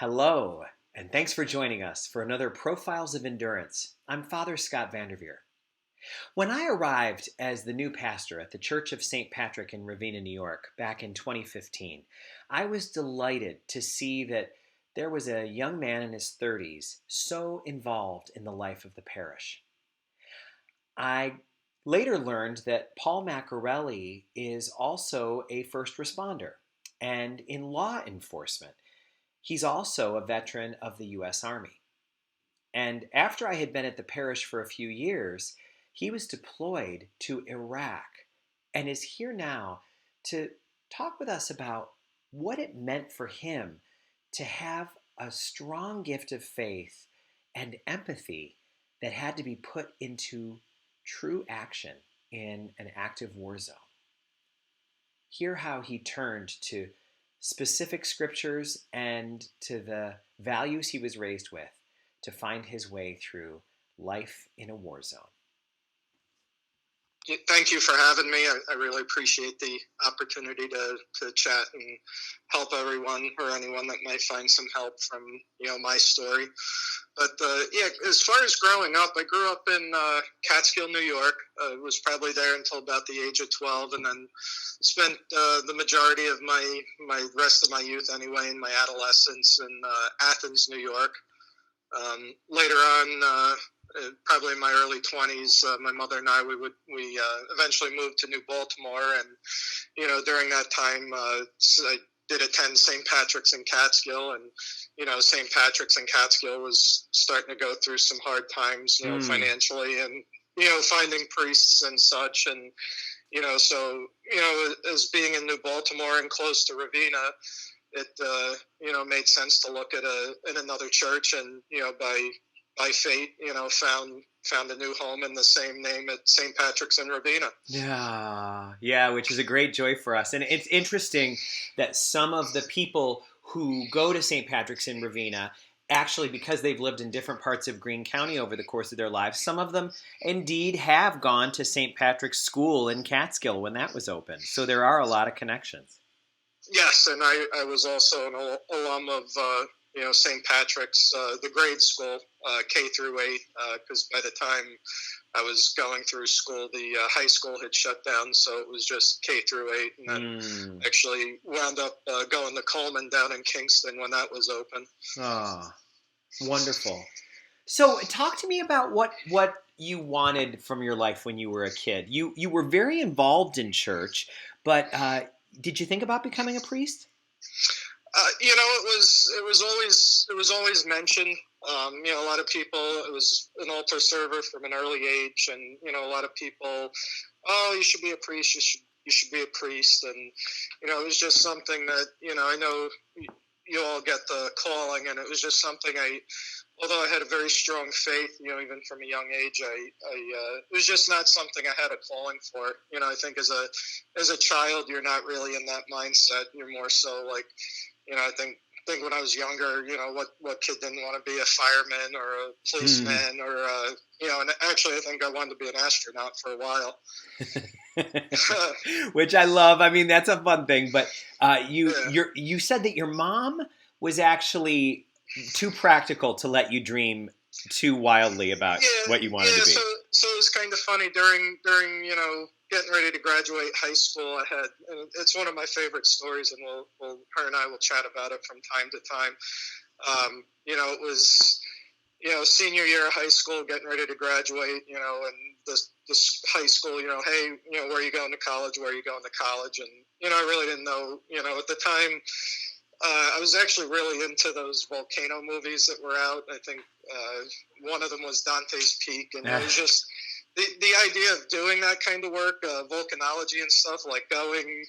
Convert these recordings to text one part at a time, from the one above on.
Hello, and thanks for joining us for another Profiles of Endurance. I'm Father Scott Vanderveer. When I arrived as the new pastor at the Church of St. Patrick in Ravenna, New York, back in 2015, I was delighted to see that there was a young man in his 30s so involved in the life of the parish. I later learned that Paul Macarelli is also a first responder and in law enforcement. He's also a veteran of the U.S. Army. And after I had been at the parish for a few years, he was deployed to Iraq and is here now to talk with us about what it meant for him to have a strong gift of faith and empathy that had to be put into true action in an active war zone. Hear how he turned to specific scriptures and to the values he was raised with to find his way through life in a war zone. Thank you for having me. I really appreciate the opportunity to chat and help everyone or anyone that might find some help from, my story. But as far as growing up, I grew up in Catskill, New York. I was probably there until about the age of 12, and then spent the majority of my rest of my youth anyway, in my adolescence in Athens, New York. Later on, probably in my early 20s, my mother and I, we eventually moved to New Baltimore, and during that time, I did attend St. Patrick's in Catskill, and St. Patrick's in Catskill was starting to go through some hard times, financially, and finding priests and such, and so as being in New Baltimore and close to Ravenna, it made sense to look at another church, and by fate, found a new home in the same name at St. Patrick's in Ravenna. Yeah, which is a great joy for us. And it's interesting that some of the people who go to St. Patrick's in Ravenna, actually, because they've lived in different parts of Greene County over the course of their lives, some of them indeed have gone to St. Patrick's School in Catskill when that was open. So there are a lot of connections. Yes, and I was also an alum of St. Patrick's, the grade school, K through 8, because by the time I was going through school, the high school had shut down, so it was just K through 8, and then actually wound up going to Coleman down in Kingston when that was open. Ah, wonderful. So talk to me about what you wanted from your life when you were a kid. You were very involved in church, but did you think about becoming a priest? It was always mentioned. A lot of people. It was an altar server from an early age, and a lot of people. Oh, you should be a priest. You should be a priest, and it was just something that I know you all get the calling, and it was just something although I had a very strong faith, even from a young age, it was just not something I had a calling for. I think as a child, you're not really in that mindset. You're more so like, I think when I was younger, what kid didn't want to be a fireman or a policeman or, and actually I think I wanted to be an astronaut for a while. Which I love. I mean, that's a fun thing. But you said that your mom was actually too practical to let you dream too wildly about what you wanted to be. So it was kind of funny during getting ready to graduate high school. It's one of my favorite stories, and her and I will chat about it from time to time. It was senior year of high school, getting ready to graduate. And this high school, hey, where are you going to college? Where are you going to college? And I really didn't know. At the time. I was actually really into those volcano movies that were out. I think one of them was Dante's Peak, and it was just the idea of doing that kind of work, volcanology and stuff, like going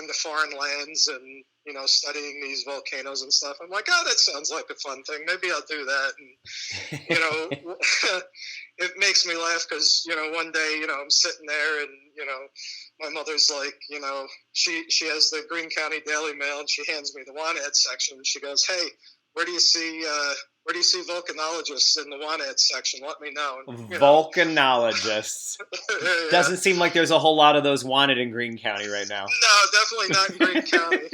to foreign lands and studying these volcanoes and stuff. I'm like, oh, that sounds like a fun thing. Maybe I'll do that. And it makes me laugh because one day I'm sitting there and my mother's like, she has the Greene County Daily Mail, and she hands me the want-ad section, and she goes, hey, where do you see volcanologists in the want-ad section? Let me know. And, volcanologists. Yeah. Doesn't seem like there's a whole lot of those wanted in Greene County right now. No, definitely not in Greene County.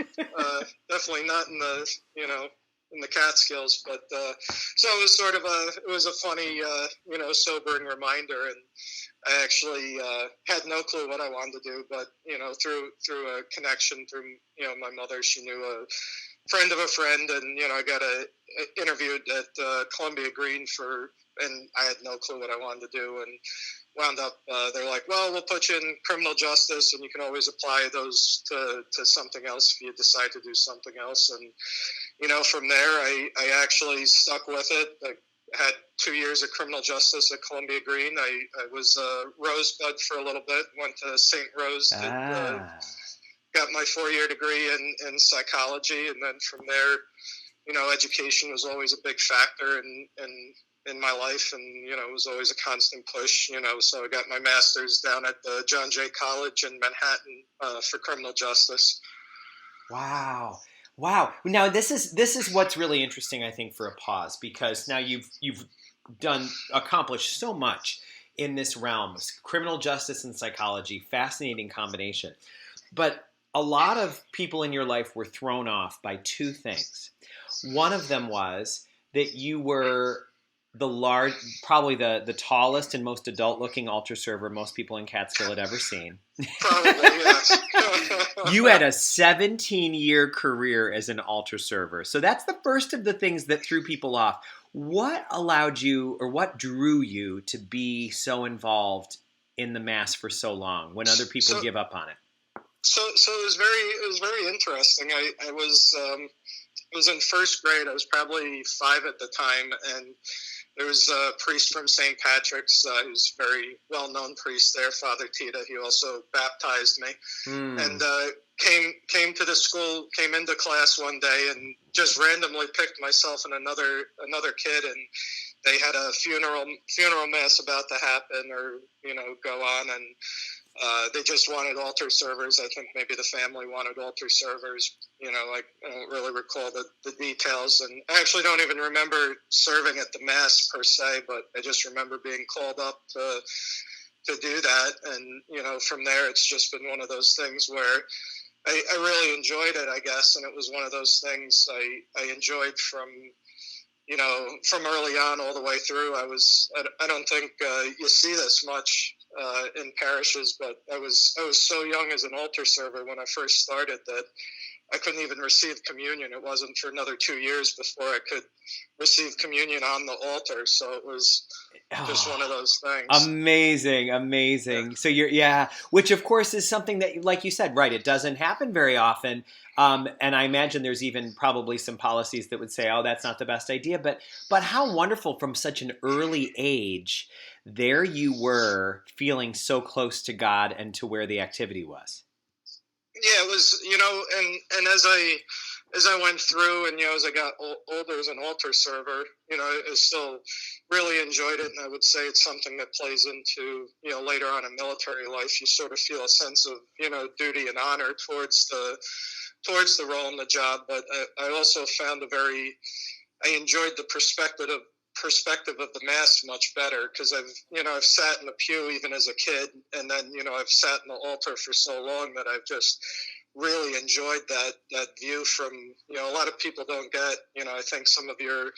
Definitely not in the, in the Catskills. But so it was sort of a funny, sobering reminder. And I actually had no clue what I wanted to do, but through a connection through my mother, she knew a friend of a friend, and I got interviewed at Columbia Green and I had no clue what I wanted to do, and wound up they're like, well, we'll put you in criminal justice, and you can always apply those to something else if you decide to do something else. And from there I actually stuck with it. I had 2 years of criminal justice at Columbia Green. I was a Rosebud for a little bit, went to St. Rose, got my 4-year degree in psychology, and then from there, education was always a big factor in my life, and it was always a constant push. So I got my master's down at the John Jay College in Manhattan for criminal justice. Wow. Now this is what's really interesting, I think, for a pause, because now you've accomplished so much in this realm, criminal justice and psychology, fascinating combination. But a lot of people in your life were thrown off by two things. One of them was that you were probably the tallest and most adult-looking altar server most people in Catskill had ever seen. Probably, yes. You had a 17-year career as an altar server. So that's the first of the things that threw people off. What allowed you, or what drew you to be so involved in the Mass for so long when other people give up on it? So it was very interesting. I was in first grade. I was probably 5 at the time, and there was a priest from St. Patrick's, who's a very well-known priest there, Father Tita. He also baptized me, and came to the school, came into class one day, and just randomly picked myself and another kid, and they had a funeral mass about to happen, or go on, and they just wanted altar servers. I think maybe the family wanted altar servers. I don't really recall the details, and I actually don't even remember serving at the Mass per se, but I just remember being called up to do that. And, from there, it's just been one of those things where I really enjoyed it, I guess, and it was one of those things I enjoyed from early on all the way through. I don't think you see this much in parishes, but I was so young as an altar server when I first started that I couldn't even receive communion. It wasn't for another 2 years before I could receive communion on the altar. So it was just one of those things. Amazing. Yeah. So which of course is something that, like you said, right, it doesn't happen very often. And I imagine there's even probably some policies that would say, oh, that's not the best idea. But how wonderful from such an early age, there you were feeling so close to God and to where the activity was. Yeah, it was, and as I went through, and as I got older as an altar server, I still really enjoyed it, and I would say it's something that plays into later on in military life. You sort of feel a sense of duty and honor towards the role and the job. But I also found I enjoyed the perspective of the Mass much better, because I've sat in the pew even as a kid, and then I've sat in the altar for so long that I've just really enjoyed that view from a lot of people don't get. I think some of your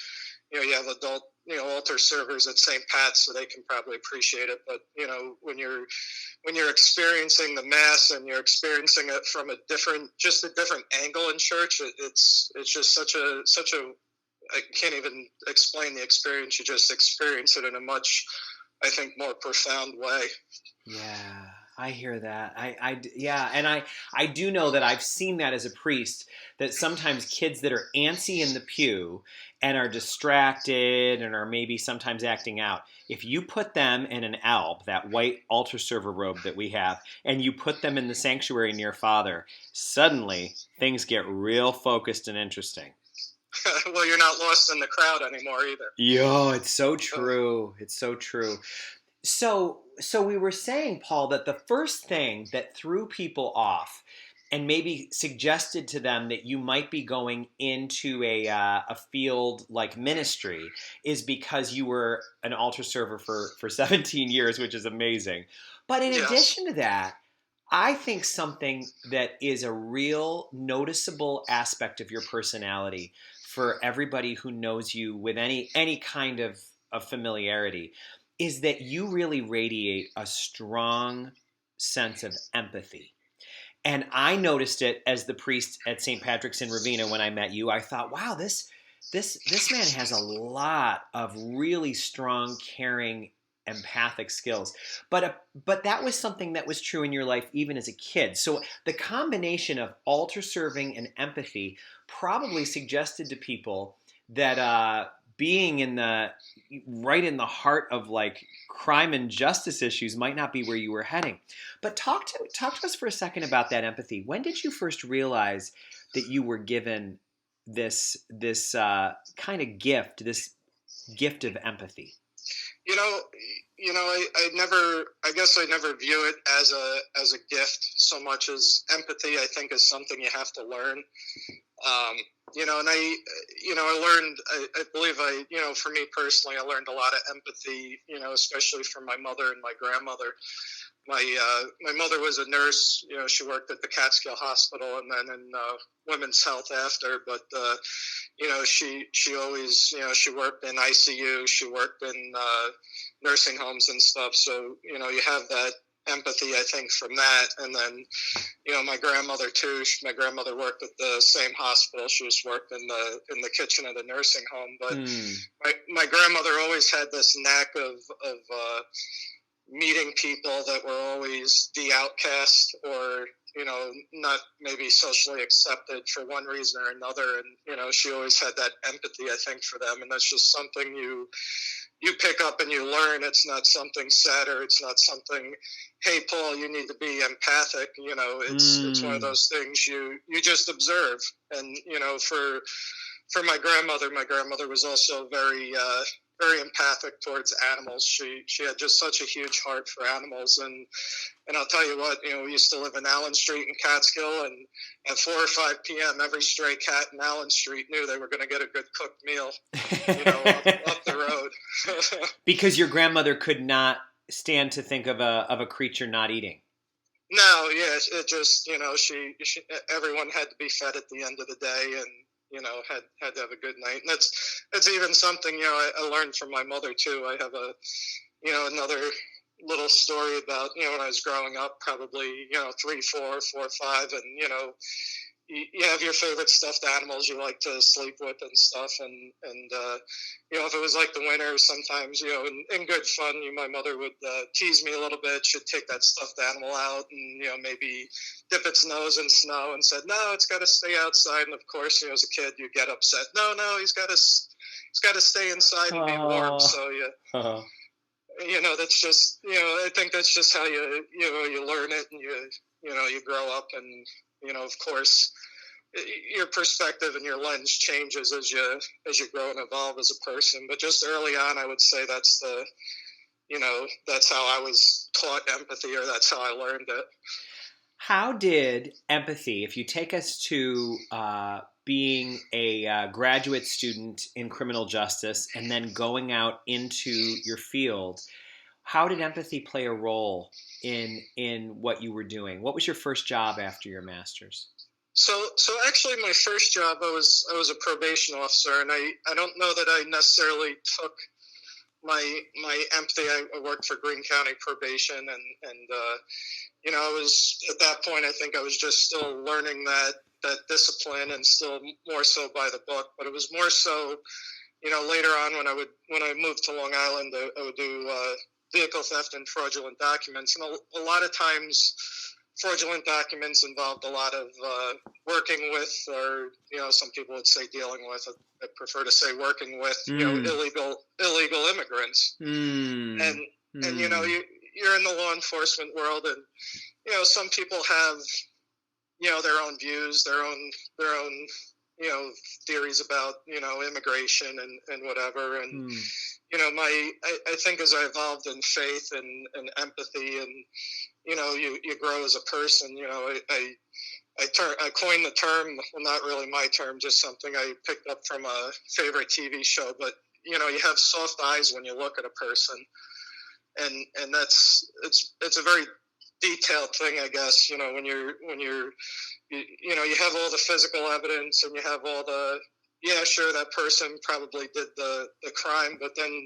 you have adult altar servers at St. Pat's, so they can probably appreciate it, but when you're experiencing the Mass and you're experiencing it from a different angle in church, it's just such a I can't even explain the experience. You just experience it in a much, I think, more profound way. Yeah, I hear that. And I do know that I've seen that as a priest, that sometimes kids that are antsy in the pew and are distracted and are maybe sometimes acting out, if you put them in an alb, that white altar server robe that we have, and you put them in the sanctuary near Father, suddenly things get real focused and interesting. Well, you're not lost in the crowd anymore either. Yo, it's so true. It's so true. So we were saying, Paul, that the first thing that threw people off and maybe suggested to them that you might be going into a field like ministry is because you were an altar server for 17 years, which is amazing. But in addition to that, I think something that is a real noticeable aspect of your personality for everybody who knows you with any kind of familiarity is that you really radiate a strong sense of empathy. And I noticed it as the priest at St. Patrick's in Ravenna when I met you. I thought, wow, this man has a lot of really strong, caring, empathic skills. But that was something that was true in your life even as a kid. So the combination of altar serving and empathy probably suggested to people that being in the right in the heart of like crime and justice issues might not be where you were heading. But talk to us for a second about that empathy. When did you first realize that you were given this kind of gift, this gift of empathy? You know, I guess I never view it as a gift so much as empathy. I think is something you have to learn. And I learned, I believe for me personally, I learned a lot of empathy, especially from my mother and my grandmother. My mother was a nurse. She worked at the Catskill Hospital and then in women's health after. But she always she worked in ICU. She worked in nursing homes and stuff. So you have that empathy, I think, from that. And then my grandmother too. My grandmother worked at the same hospital. She just worked in the kitchen of the nursing home. But my grandmother always had this knack of meeting people that were always the outcast or not maybe socially accepted for one reason or another, and she always had that empathy, I think, for them. And that's just something you pick up and you learn. It's not something sad, or it's not something, hey Paul, you need to be empathic. It's one of those things you just observe. And for my grandmother was also very empathic towards animals. She had just such a huge heart for animals, and I'll tell you what, we used to live in Allen Street in Catskill, and at 4 or 5 p.m. every stray cat in Allen Street knew they were going to get a good cooked meal, up the road. Because your grandmother could not stand to think of a creature not eating. No, yeah, it just she everyone had to be fed at the end of the day, and had to have a good night. And that's even something, I learned from my mother too. I have another little story about, when I was growing up, probably, 3, 4, 4, 5, and, you have your favorite stuffed animals you like to sleep with and stuff. And if it was like the winter, sometimes, in good fun, my mother would tease me a little bit. She'd take that stuffed animal out and, maybe dip its nose in snow and said, no, it's got to stay outside. And of course, as a kid, you get upset. No, he's got to stay inside and be warm. So that's just, I think that's just how you learn it, and you grow up, and, of course, your perspective and your lens changes as you grow and evolve as a person. But just early on, I would say that's that's how I was taught empathy, or that's how I learned it. How did empathy, if you take us to being a graduate student in criminal justice and then going out into your field, how did empathy play a role in what you were doing? What was your first job after your master's? So actually, my first job, I was a probation officer, and I don't know that I necessarily took my empathy. I worked for Greene County Probation, and I was at that point, I think I was just still learning that discipline, and still more so by the book. But it was more so, later on when I moved to Long Island, I would do vehicle theft and fraudulent documents, and a lot of times fraudulent documents involved a lot of working with, or some people would say dealing with. I prefer to say working with, illegal immigrants. And you're in the law enforcement world, and some people have their own views, their own theories about immigration and whatever. And I think as I evolved in faith and empathy, and you grow as a person. I coined the term, well, not really my term, just something I picked up from a favorite TV show. But you have soft eyes when you look at a person, and it's a very detailed thing, I guess. You have all the physical evidence and you have all the, yeah, sure, that person probably did the crime, but then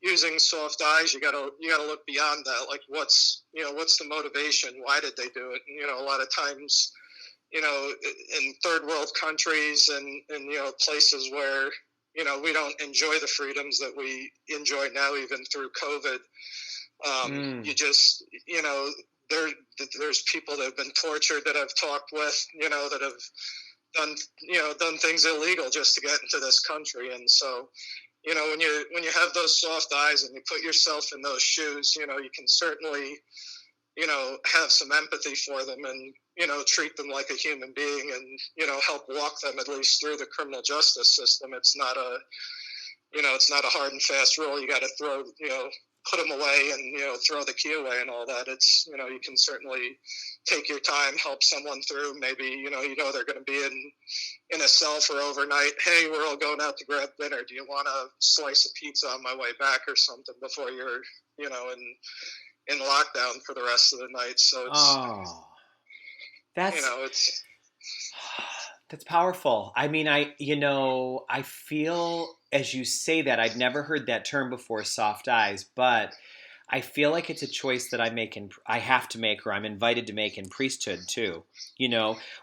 using soft eyes, you gotta look beyond that. Like, what's the motivation? Why did they do it? And, a lot of times, in third world countries and places where we don't enjoy the freedoms that we enjoy now, even through COVID. You just, there's people that have been tortured that I've talked with, that have done things illegal just to get into this country. And so, when you have those soft eyes and you put yourself in those shoes, you can certainly, have some empathy for them and, treat them like a human being and, help walk them at least through the criminal justice system. It's not a hard and fast rule. You got to put them away and, throw the key away and all that. It's, you can certainly take your time, help someone through. Maybe, they're going to be in a cell for overnight. Hey, we're all going out to grab dinner. Do you want a slice of pizza on my way back or something before you're, in lockdown for the rest of the night? So it's, that's, it's, that's powerful. I mean, I feel, as you say that, I'd never heard that term before, soft eyes, but I feel like it's a choice that I have to make, or I'm invited to make in priesthood too.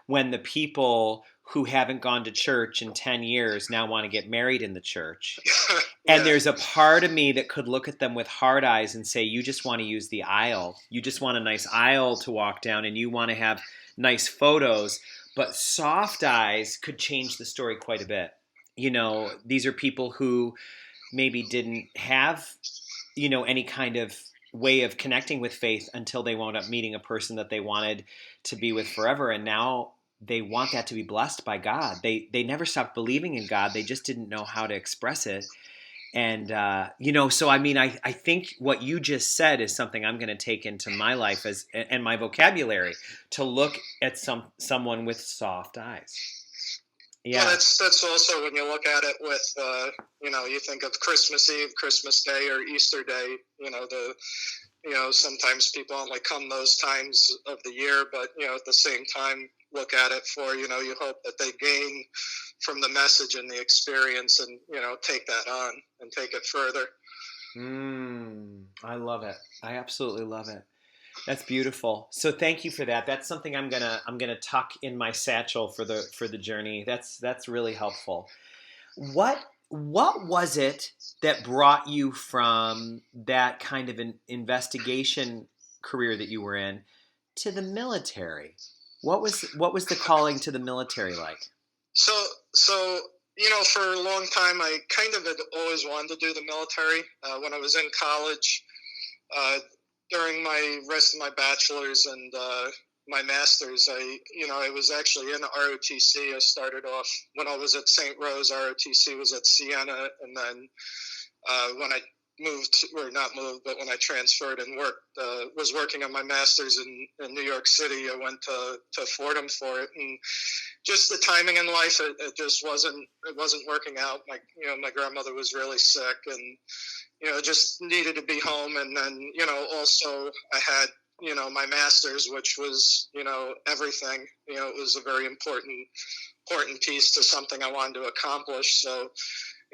When the people who haven't gone to church in 10 years now want to get married in the church. Yeah. And there's a part of me that could look at them with hard eyes and say, you just want to use the aisle. You just want a nice aisle to walk down and you want to have nice photos. But soft eyes could change the story quite a bit. These are people who maybe didn't have, any kind of way of connecting with faith until they wound up meeting a person that they wanted to be with forever. And now they want that to be blessed by God. They never stopped believing in God. They just didn't know how to express it. And, so I mean, I think what you just said is something I'm going to take into my life and my vocabulary, to look at someone with soft eyes. Yeah. Well, that's also when you look at it with, you think of Christmas Eve, Christmas Day, or Easter Day, sometimes people only come those times of the year, but, at the same time, look at it for, you hope that they gain from the message and the experience and, take that on and take it further. I love it. I absolutely love it. That's beautiful. So thank you for that. That's something I'm gonna tuck in my satchel for the journey. That's really helpful. What was it that brought you from that kind of an investigation career that you were in to the military? What was the calling to the military like? So for a long time, I kind of had always wanted to do the military. When I was in college, during my rest of my bachelor's and my master's, I was actually in ROTC. I started off when I was at St. Rose. ROTC was at Siena, and then when I when I transferred and was working on my master's in New York City, I went to Fordham for it, and just the timing in life, it just wasn't working out. My grandmother was really sick, and just needed to be home. And then, also I had, my master's, which was, everything, it was a very important piece to something I wanted to accomplish. So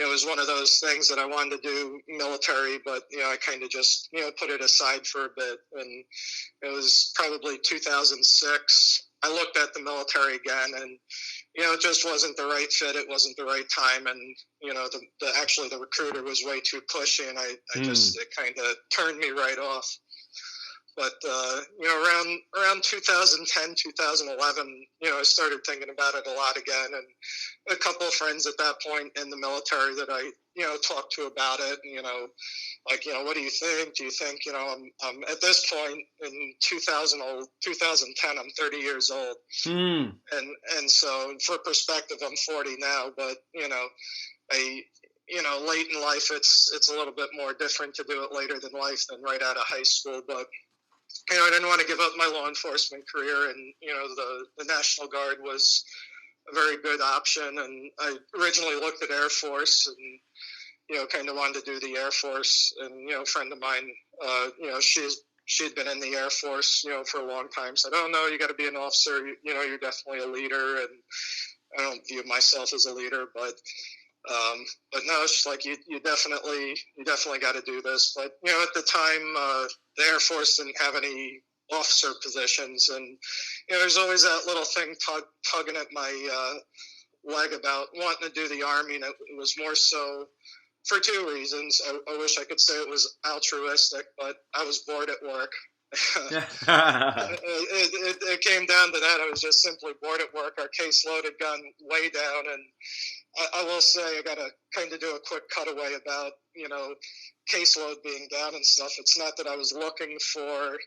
it was one of those things that I wanted to do military, but, I kind of just, put it aside for a bit. And it was probably 2006. I looked at the military again, and, it just wasn't the right fit. It wasn't the right time. And, the recruiter was way too pushy, and it kind of turned me right off. But, around 2010, 2011, I started thinking about it a lot again. And a couple of friends at that point in the military that I, talked to about it, what do you think? Do you think, I'm at this point in 2010, I'm 30 years old. And so for perspective, I'm 40 now, but, late in life, it's a little bit more different to do it later than life than right out of high school. But, I didn't want to give up my law enforcement career, and, the National Guard was a very good option. And I originally looked at Air Force and, kind of wanted to do the Air Force. And, a friend of mine, she's she'd been in the Air Force, for a long time. Said, "Oh no, you got to be an officer. You're definitely a leader." And I don't view myself as a leader, but no, it's like you definitely got to do this. But at the time, the Air Force didn't have any officer positions, and there's always that little thing tugging at my leg about wanting to do the Army, and it was more so for two reasons. I wish I could say it was altruistic, but I was bored at work. It came down to that. I was just simply bored at work. Our caseload had gone way down, and I will say I got to kind of do a quick cutaway about caseload being down and stuff. It's not that I was looking for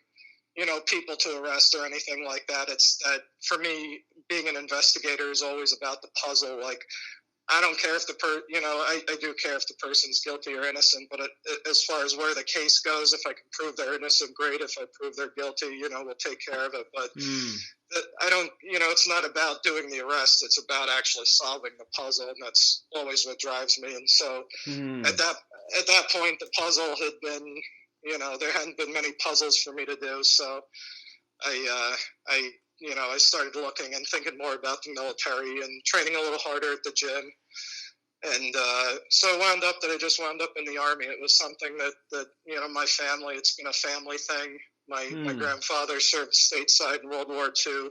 people to arrest or anything like that. It's that for me, being an investigator is always about the puzzle. Like, I don't care if I do care if the person's guilty or innocent, but as far as where the case goes, if I can prove they're innocent, great. If I prove they're guilty, we'll take care of it. But I don't, it's not about doing the arrest. It's about actually solving the puzzle, and that's always what drives me. And so at that point, the puzzle had been, there hadn't been many puzzles for me to do. So I started looking and thinking more about the military and training a little harder at the gym. And so it wound up that I just wound up in the Army. It was something that my family, it's been a family thing. My grandfather served stateside in World War II.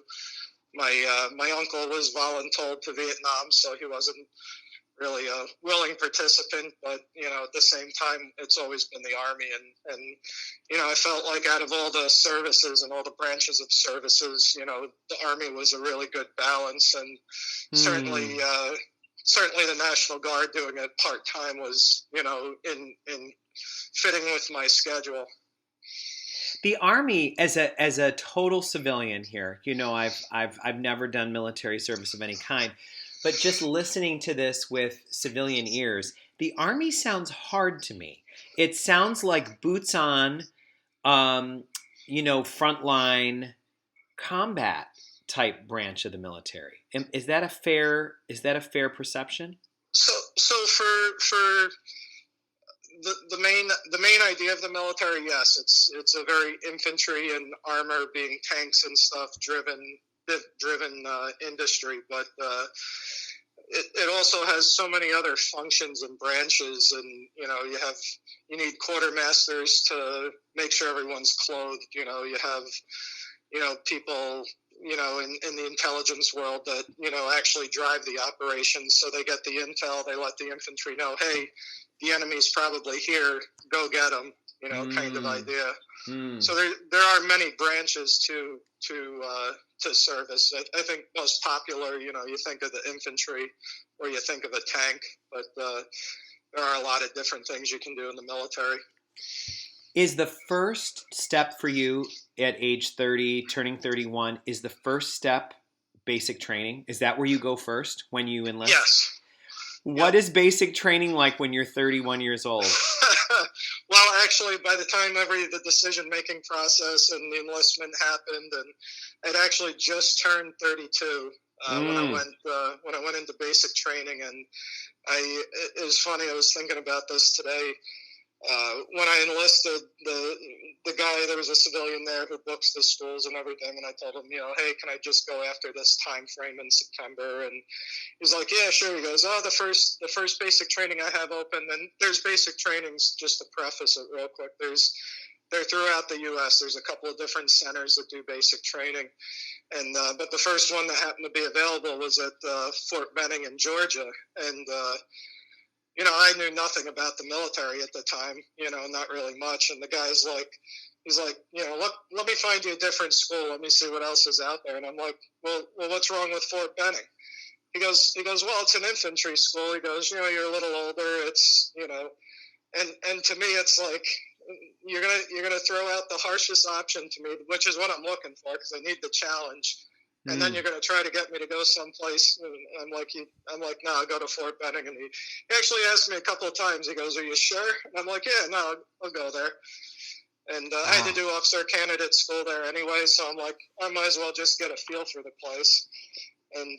My uncle was voluntold to Vietnam, so he wasn't really a willing participant, but at the same time, it's always been the Army, and I felt like out of all the services and all the branches of services, the Army was a really good balance, and certainly the National Guard doing it part time was in fitting with my schedule. The Army, as a total civilian here, I've never done military service of any kind. But just listening to this with civilian ears, the Army sounds hard to me. It sounds like boots on, frontline combat type branch of the military. Is that a fair perception? So for the main idea of the military, yes, it's a very infantry and armor, being tanks and stuff driven industry, but it also has so many other functions and branches, and you need quartermasters to make sure everyone's clothed. You have people in the intelligence world that actually drive the operations, so they get the intel, they let the infantry know, hey, the enemy's probably here, go get them, kind of idea. So there are many branches to service. I think most popular, you think of the infantry or you think of a tank, but there are a lot of different things you can do in the military. Is the first step for you at age 30, turning 31, is the first step basic training? Is that where you go first when you enlist? Yes. What is basic training like when you're 31 years old? Well, actually, by the time the decision-making process and the enlistment happened, and I'd actually just turned 32 when I went into basic training, and it was funny. I was thinking about this today. When I enlisted, the guy, there was a civilian there who books the schools and everything, and I told him, hey, can I just go after this time frame in September? And he's like, yeah, sure. He goes, the first basic training I have open, and there's basic trainings, just to preface it real quick, they're throughout the U.S. There's a couple of different centers that do basic training, and but the first one that happened to be available was at Fort Benning in Georgia, and I knew nothing about the military at the time, not really much. And the guy's like, he's like, let me find you a different school. Let me see what else is out there. And I'm like, well, what's wrong with Fort Benning? He goes, well, it's an infantry school. He goes, you're a little older. It's, and to me, it's like, you're going to throw out the harshest option to me, which is what I'm looking for, because I need the challenge. And then you're going to try to get me to go someplace. And I'm like, no, I'll go to Fort Benning. And he actually asked me a couple of times. He goes, are you sure? And I'm like, yeah, no, I'll go there. And I had to do officer candidate school there anyway. So I'm like, I might as well just get a feel for the place. And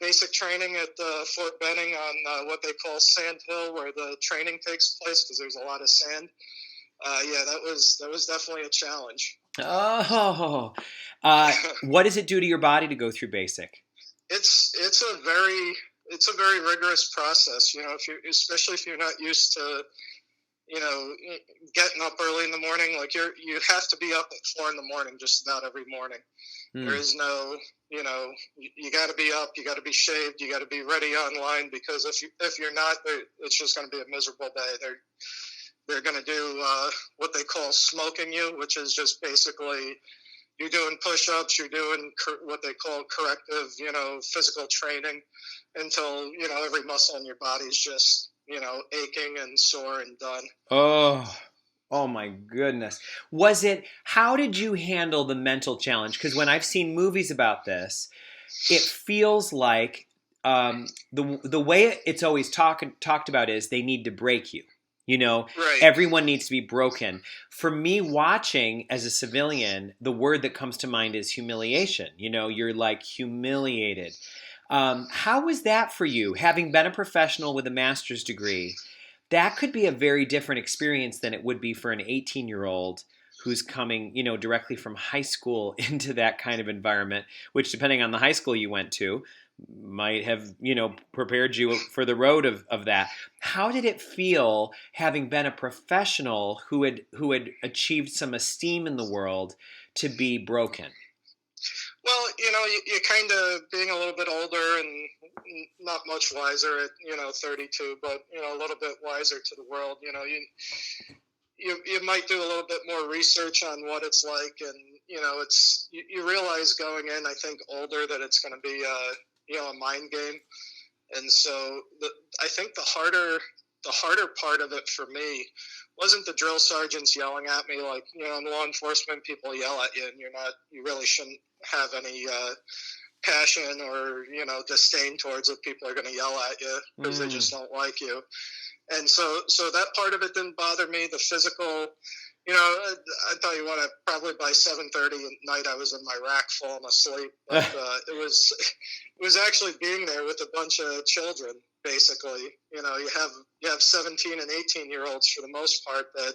basic training at Fort Benning on what they call Sand Hill, where the training takes place, because there's a lot of sand. Yeah, that was definitely a challenge. Oh, what does it do to your body to go through basic? It's a very rigorous process. You know, if you especially if you're not used to, you know, getting up early in the morning, like you have to be up at 4 in the morning just about every morning. There Hmm. is no, you know, you got to be up, you got to be shaved, you got to be ready online, because if you're not, it's just going to be a miserable day. They're going to do what they call smoking you, which is just basically you're doing push-ups, you're doing what they call corrective, you know, physical training, until, you know, every muscle in your body is just, you know, aching and sore and done. Oh, oh my goodness. How did you handle the mental challenge? Because when I've seen movies about this, it feels like the way it's always talked about is they need to break you. You know, Right. everyone needs to be broken. For me, watching as a civilian, the word that comes to mind is humiliation. You know, you're like humiliated. How was that for you, having been a professional with a master's degree? That could be a very different experience than it would be for an 18-year-old who's coming, you know, directly from high school into that kind of environment, which, depending on the high school you went to, might have, you know, prepared you for the road of that. How did it feel, having been a professional who had achieved some esteem in the world, to be broken? Well, you know, you kind of being a little bit older and not much wiser at, you know, 32, but, you know, a little bit wiser to the world. You know, you might do a little bit more research on what it's like, and, you know, you realize going in, I think, older, that it's going to be you know, a mind game. And so I think the harder part of it for me wasn't the drill sergeants yelling at me. Like, you know, in law enforcement, people yell at you, and you really shouldn't have any passion or, you know, disdain towards it. People are going to yell at you because they Mm. just don't like you. And so that part of it didn't bother me. The physical, you know, I tell you what, probably by 7:30 at night I was in my rack falling asleep. But it was actually being there with a bunch of children. Basically, you know, you have 17 and 18-year-olds for the most part that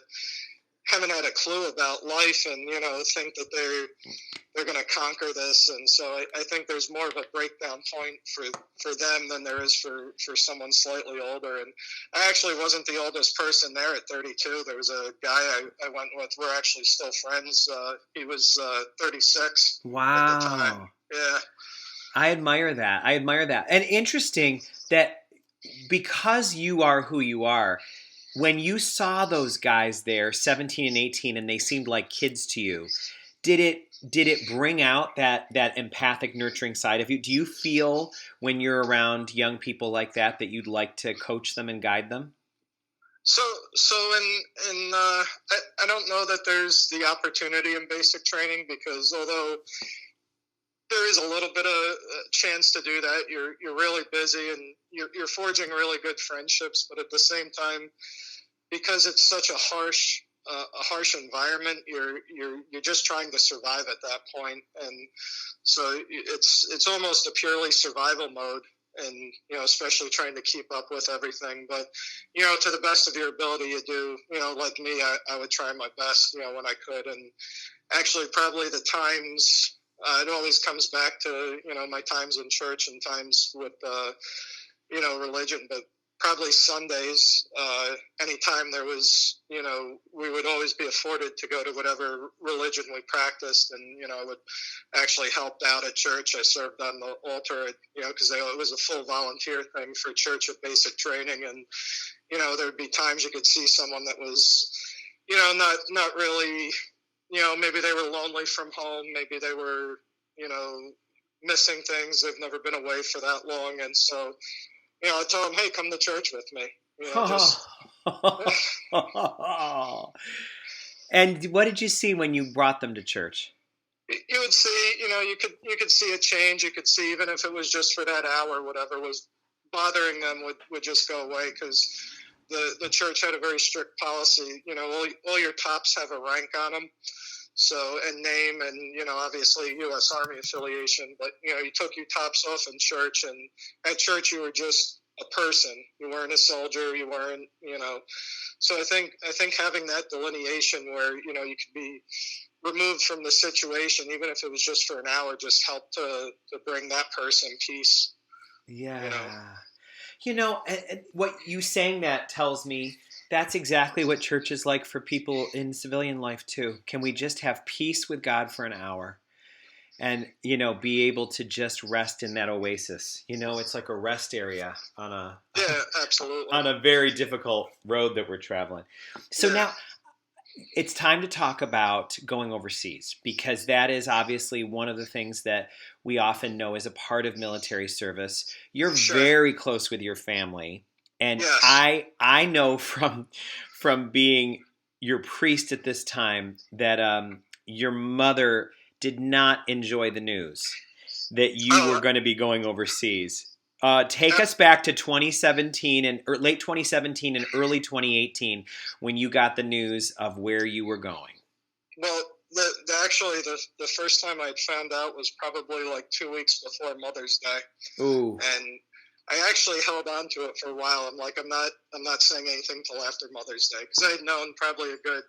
haven't had a clue about life, and, you know, think that they're going to conquer this. And so I think there's more of a breakdown point for them than there is for someone slightly older. And I actually wasn't the oldest person there at 32. There was a guy I went with. We're actually still friends. He was 36 at the time. Wow. Yeah. I admire that. I admire that. And interesting that because you are who you are, when you saw those guys there, 17 and 18, and they seemed like kids to you, did it bring out that empathic, nurturing side of you? Do you feel, when you're around young people like that you'd like to coach them and guide them? So, I don't know that there's the opportunity in basic training, because although there is a little bit of a chance to do that, you're really busy, and you're forging really good friendships. But at the same time, because it's such a harsh environment, you're just trying to survive at that point. And so it's almost a purely survival mode. And, you know, especially trying to keep up with everything. But, you know, to the best of your ability, you do, you know, like me, I would try my best, you know, when I could. And actually, probably the times, it always comes back to, you know, my times in church and times with you know, religion. But probably Sundays, anytime there was, you know, we would always be afforded to go to whatever religion we practiced. And, you know, I would actually help out at church. I served on the altar, you know, because it was a full volunteer thing for church at basic training. And, you know, there'd be times you could see someone that was, you know, not really, you know, maybe they were lonely from home. Maybe they were, you know, missing things. They've never been away for that long. And so, you know, I told them, hey, come to church with me. You know, just And what did you see when you brought them to church? you would see, you know, you could see a change. You could see, even if it was just for that hour, whatever was bothering them would just go away, because the church had a very strict policy. You know, all your tops have a rank on them. So, and name, and, you know, obviously U.S. Army affiliation. But, you know, you took your tops off in church, and at church you were just a person. You weren't a soldier. You weren't, So I think having that delineation where you could be removed from the situation, even if it was just for an hour, just helped to bring that person peace. Yeah. What you saying that tells me that's exactly what church is like for people in civilian life too. Can we just have peace with God for an hour? And be able to just rest in that oasis. It's like a rest area on a Yeah, absolutely. on a very difficult road that we're traveling. So now it's time to talk about going overseas, because that is obviously one of the things that we often know as a part of military service. You're very close with your family, and Yes. I know from being your priest at this time that your mother did not enjoy the news that you were going to be going overseas. Take us back to 2017 or late 2017 and early 2018 when you got the news of where you were going. Well, actually, the first time I found out was probably like 2 weeks before Mother's Day. Ooh. And I actually held on to it for a while. I'm like, I'm not saying anything till after Mother's Day, because I had known probably a good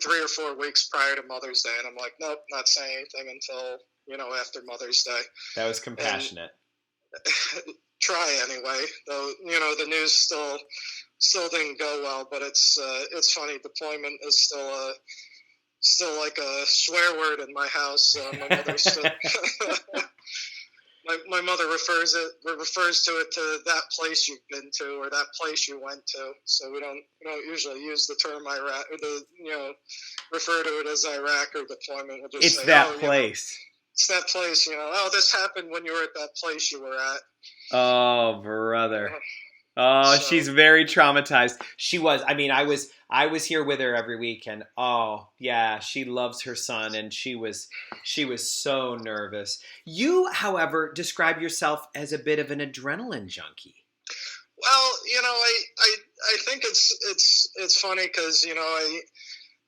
3 or 4 weeks prior to Mother's Day, and I'm like, nope, not saying anything until after Mother's Day. That was compassionate. Try anyway, though. The news still didn't go well, but it's funny. Deployment is still like a swear word in my house. My mother still. My mother refers to it to that place you've been to or that place you went to. So we don't usually use the term Iraq or refer to it as Iraq or deployment. We'll just it's say, that place. It's that place. This happened when you were at that place you were at. Oh, brother. Oh, so, she's very traumatized. She was. I mean, I was here with her every week, and oh yeah, she loves her son, and she was so nervous. You, however, describe yourself as a bit of an adrenaline junkie. Well, I think it's funny because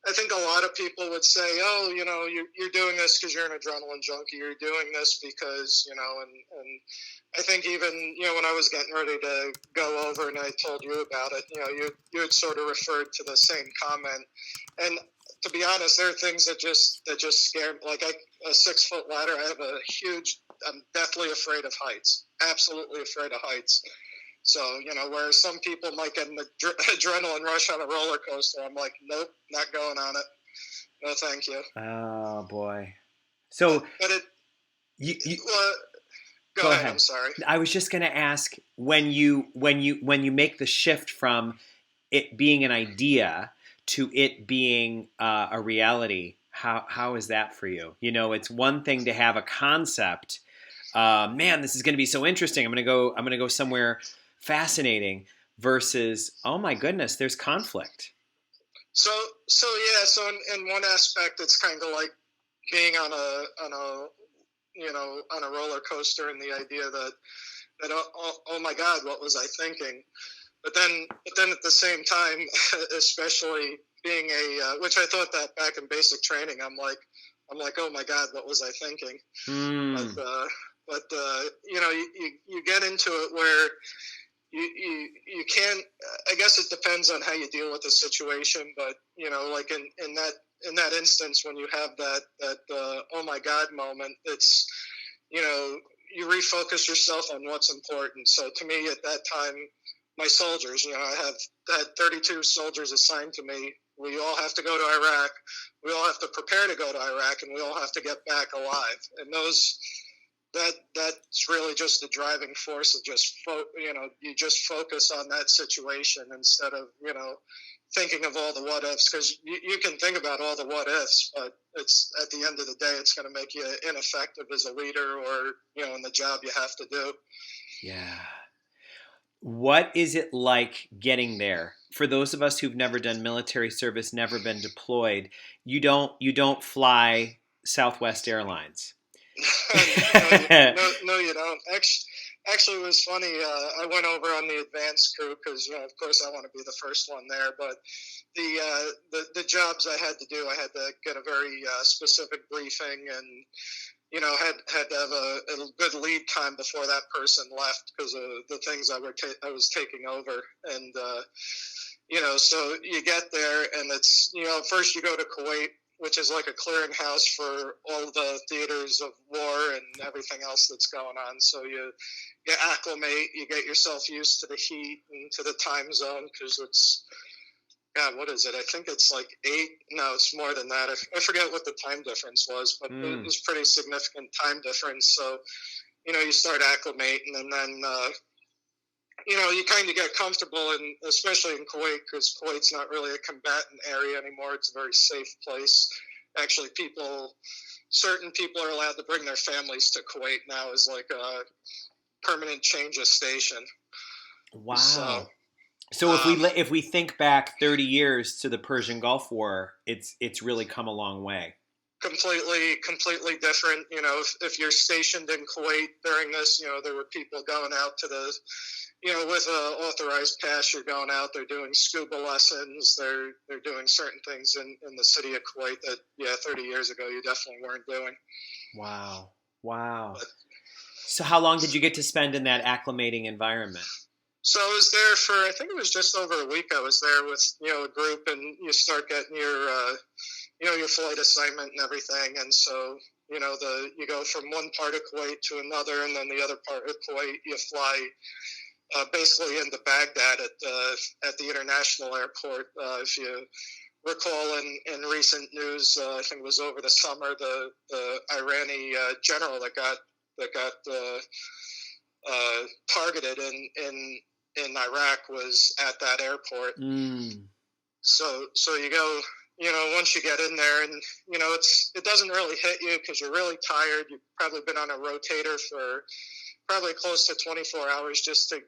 I think a lot of people would say, oh, you're doing this because you're an adrenaline junkie. You're doing this because and I think even, when I was getting ready to go over and I told you about it, you had sort of referred to the same comment. And to be honest, there are things that just scare me. Like a 6-foot ladder, I'm deathly afraid of heights. Absolutely afraid of heights. So, where some people might get an adrenaline rush on a roller coaster, I'm like, nope, not going on it. No, thank you. Oh, boy. So, Go ahead. I'm sorry. I was just going to ask, when you make the shift from it being an idea to it being a reality, how is that for you? It's one thing to have a concept. Man, this is going to be so interesting. I'm going to go somewhere fascinating. Versus, oh my goodness, there's conflict. So in one aspect, it's kind of like being on a roller coaster, and the idea that oh my God, what was I thinking? But then at the same time, especially being which I thought that back in basic training, I'm like, oh my God, what was I thinking? But you get into it where you can't. I guess it depends on how you deal with the situation, but like in that instance, when you have that oh my God moment, it's you refocus yourself on what's important. So to me, at that time, my soldiers, I had 32 soldiers assigned to me. We all have to go to Iraq. We all have to prepare to go to Iraq, and we all have to get back alive. And that's really just the driving force of just you just focus on that situation instead of thinking of all the what ifs, because you can think about all the what ifs, but it's at the end of the day it's going to make you ineffective as a leader or in the job you have to do. Yeah. What is it like getting there? For those of us who've never done military service, never been deployed, you don't fly Southwest Airlines. No, you don't. Actually, it was funny. I went over on the advanced crew because, of course, I want to be the first one there. But the jobs I had to do, I had to get a very specific briefing, and had to have a good lead time before that person left because of the things I was taking over. And, so you get there and it's, first you go to Kuwait, which is like a clearinghouse for all the theaters of war and everything else that's going on. So you acclimate, you get yourself used to the heat and to the time zone because it's, God, what is it? I think it's like 8. No, it's more than that. I forget what the time difference was, but it was pretty significant time difference. So, you start acclimating and then, you kind of get comfortable, and especially in Kuwait, because Kuwait's not really a combatant area anymore. It's a very safe place. Actually, certain people are allowed to bring their families to Kuwait now as like a permanent change of station. Wow. So if we think back 30 years to the Persian Gulf War, it's really come a long way. Completely different. If you're stationed in Kuwait during this, there were people going out to the, with an authorized pass, you're going out. They're doing scuba lessons. They're doing certain things in the city of Kuwait that 30 years ago you definitely weren't doing. Wow. So how long did you get to spend in that acclimating environment? So I was there for, I think it was just over a week. I was there with, a group, and you start getting your flight assignment and everything. And so, you go from one part of Kuwait to another, and then the other part of Kuwait, you fly basically into Baghdad at the international airport. If you recall in recent news, I think it was over the summer, the Irani general that got targeted in Iraq was at that airport. So you go, once you get in there, and it doesn't really hit you because you're really tired. You've probably been on a rotator for probably close to 24 hours just to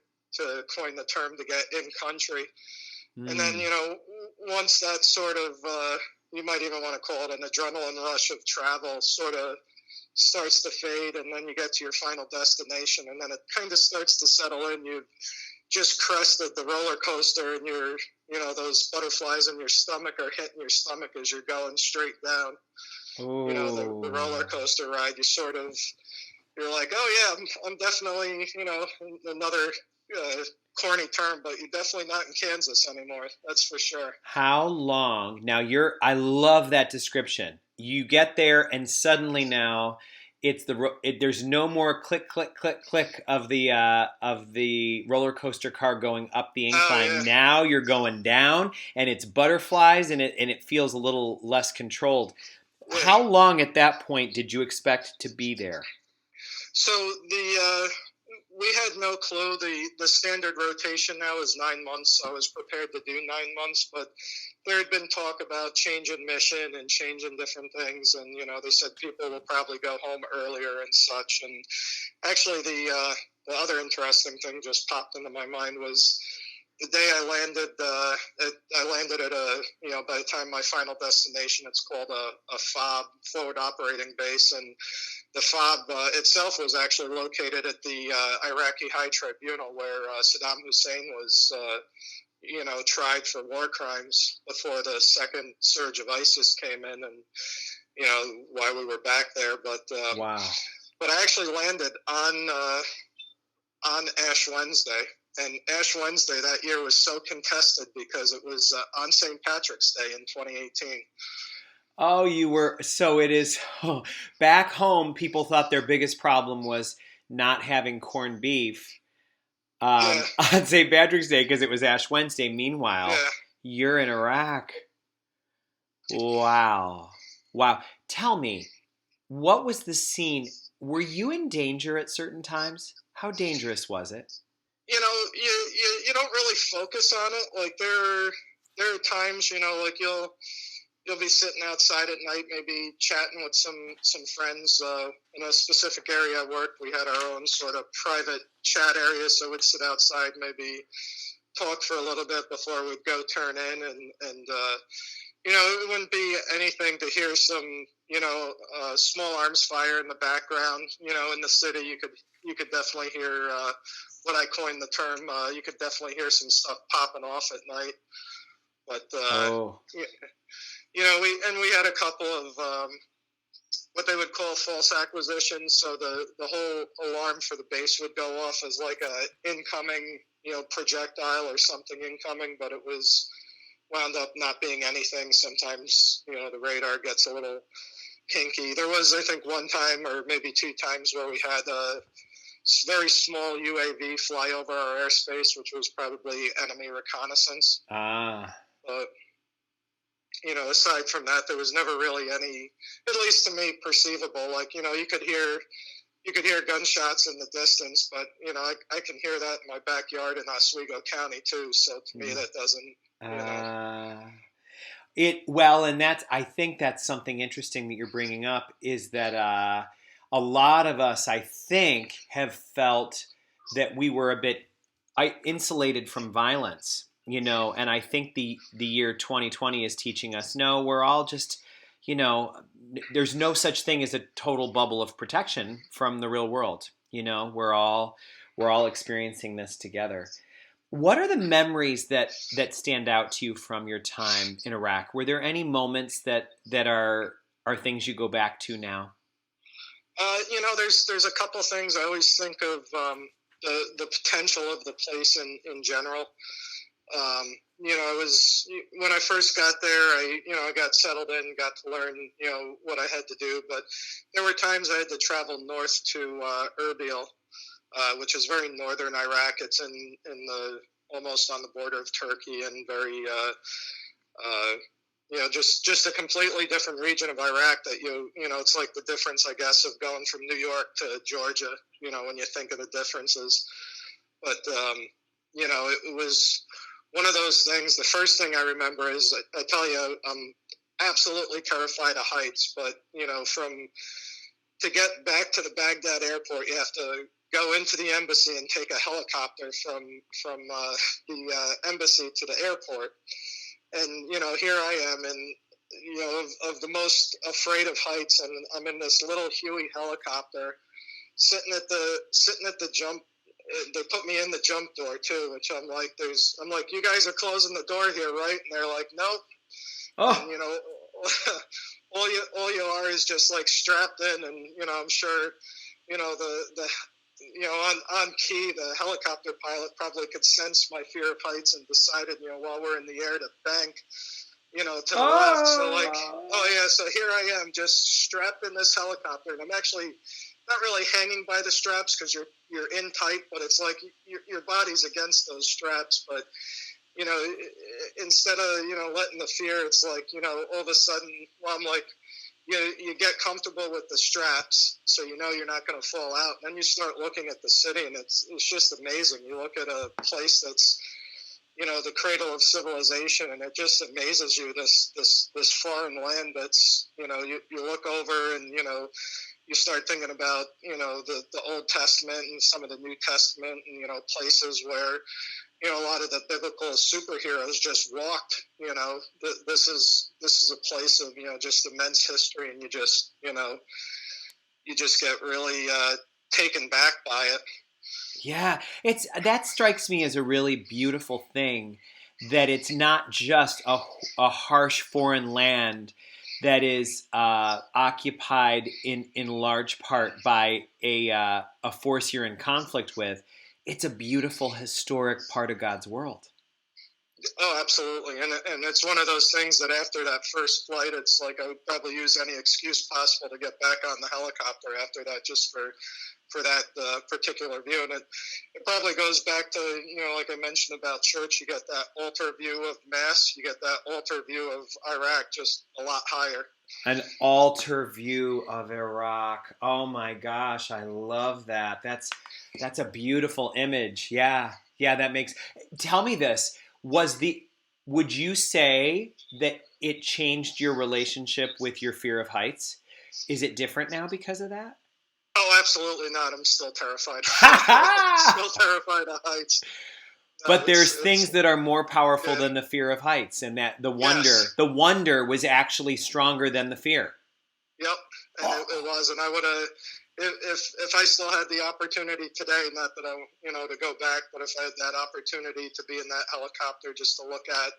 coin the term to get in country. And then once that sort of you might even want to call it an adrenaline rush of travel sort of starts to fade, and then you get to your final destination, and then it kind of starts to settle in. You've just crested the roller coaster, and those butterflies in your stomach are hitting your stomach as you're going straight down. The roller coaster ride. You're like, oh yeah, I'm definitely, another corny term, but you're definitely not in Kansas anymore. That's for sure. How long? Now I love that description. You get there and suddenly now there's no more click, click, click, click of the roller coaster car going up the incline. Oh, yeah. Now you're going down and it's butterflies and it feels a little less controlled. Yeah. How long at that point did you expect to be there? So we had no clue. The standard rotation now is 9 months. So I was prepared to do 9 months, but there had been talk about changing mission and changing different things. And, they said people will probably go home earlier and such. And actually the other interesting thing just popped into my mind was the day I landed at by the time my final destination, it's called a FOB, Forward Operating Base. And the FOB itself was actually located at the Iraqi High Tribunal, where Saddam Hussein was, tried for war crimes before the second surge of ISIS came in, and why we were back there. But wow! But I actually landed on Ash Wednesday, and Ash Wednesday that year was so contested because it was on St. Patrick's Day in 2018. Oh, you were. So it is. Back home, people thought their biggest problem was not having corned beef on St. Patrick's Day because it was Ash Wednesday. Meanwhile, you're in Iraq. Wow. Tell me, what was the scene? Were you in danger at certain times? How dangerous was it? You don't really focus on it. Like there are times, like you'll be sitting outside at night, maybe chatting with some friends. In a specific area I worked, we had our own sort of private chat area, so we'd sit outside, maybe talk for a little bit before we'd go turn in, and it wouldn't be anything to hear some, small arms fire in the background. In the city, you could definitely hear what I coined the term. You could definitely hear some stuff popping off at night, but we had a couple of what they would call false acquisitions. So the whole alarm for the base would go off as like a incoming, projectile or something incoming, but it was wound up not being anything. Sometimes, the radar gets a little hinky. There was, I think, one time or maybe two times where we had a very small UAV fly over our airspace, which was probably enemy reconnaissance. But, aside from that, there was never really any, at least to me, perceivable. Like, you could hear gunshots in the distance, but, I can hear that in my backyard in Oswego County, too. So to me, that doesn't, I think that's something interesting that you're bringing up, is that a lot of us, I think, have felt that we were a bit insulated from violence, and I think the year 2020 is teaching us, no, we're all just, there's no such thing as a total bubble of protection from the real world. We're all experiencing this together. What are the memories that stand out to you from your time in Iraq? Were there any moments that are things you go back to now? There's a couple things. I always think of the potential of the place in general. It was when I first got there, I got settled in, got to learn, what I had to do. But there were times I had to travel north to Erbil, which is very northern Iraq. It's in the almost on the border of Turkey, and very just a completely different region of Iraq that it's like the difference, I guess, of going from New York to Georgia, when you think of the differences. But, it was one of those things. The first thing I remember is, I tell you, I'm absolutely terrified of heights, but, to get back to the Baghdad airport, you have to go into the embassy and take a helicopter from the embassy to the airport. And, here I am, and, of the most afraid of heights, and I'm in this little Huey helicopter sitting at the jump. They put me in the jump door too, which I'm like, you guys are closing the door here, right? And they're like, nope. Oh. And, all you are is just like strapped in, and, I'm sure, on key, the helicopter pilot probably could sense my fear of heights and decided, while we're in the air, to bank, to the left. So so here I am, just strapped in this helicopter, and I'm actually not really hanging by the straps because you're in tight, but it's like your body's against those straps. But instead of letting the fear, it's like all of a sudden, well, I'm like, you get comfortable with the straps, so you're not going to fall out. And then you start looking at the city, and it's just amazing. You look at a place that's the cradle of civilization, and it just amazes you, this foreign land that's you look over, and you start thinking about the Old Testament and some of the New Testament, and places where a lot of the biblical superheroes just walked. This is a place of just immense history, and you just get really taken back by it. Yeah, that strikes me as a really beautiful thing, that it's not just a harsh foreign land that is occupied in large part by a force you're in conflict with. It's a beautiful, historic part of God's world. Oh, absolutely. And it's one of those things that after that first flight, it's like I would probably use any excuse possible to get back on the helicopter after that, just for that particular view. And it probably goes back to, like I mentioned about church, you get that altar view of Mass, you get that altar view of Iraq, just a lot higher. An altar view of Iraq. Oh my gosh, I love that. That's a beautiful image. Yeah, that makes... Tell me this. Would you say that it changed your relationship with your fear of heights? Is it different now because of that? Oh, absolutely not. I'm still terrified. Still terrified of heights. But there's things that are more powerful than the fear of heights, and that the wonder was actually stronger than the fear. Yep, and it was, and I would have, if I still had the opportunity today, not that I, to go back, but if I had that opportunity to be in that helicopter just to look at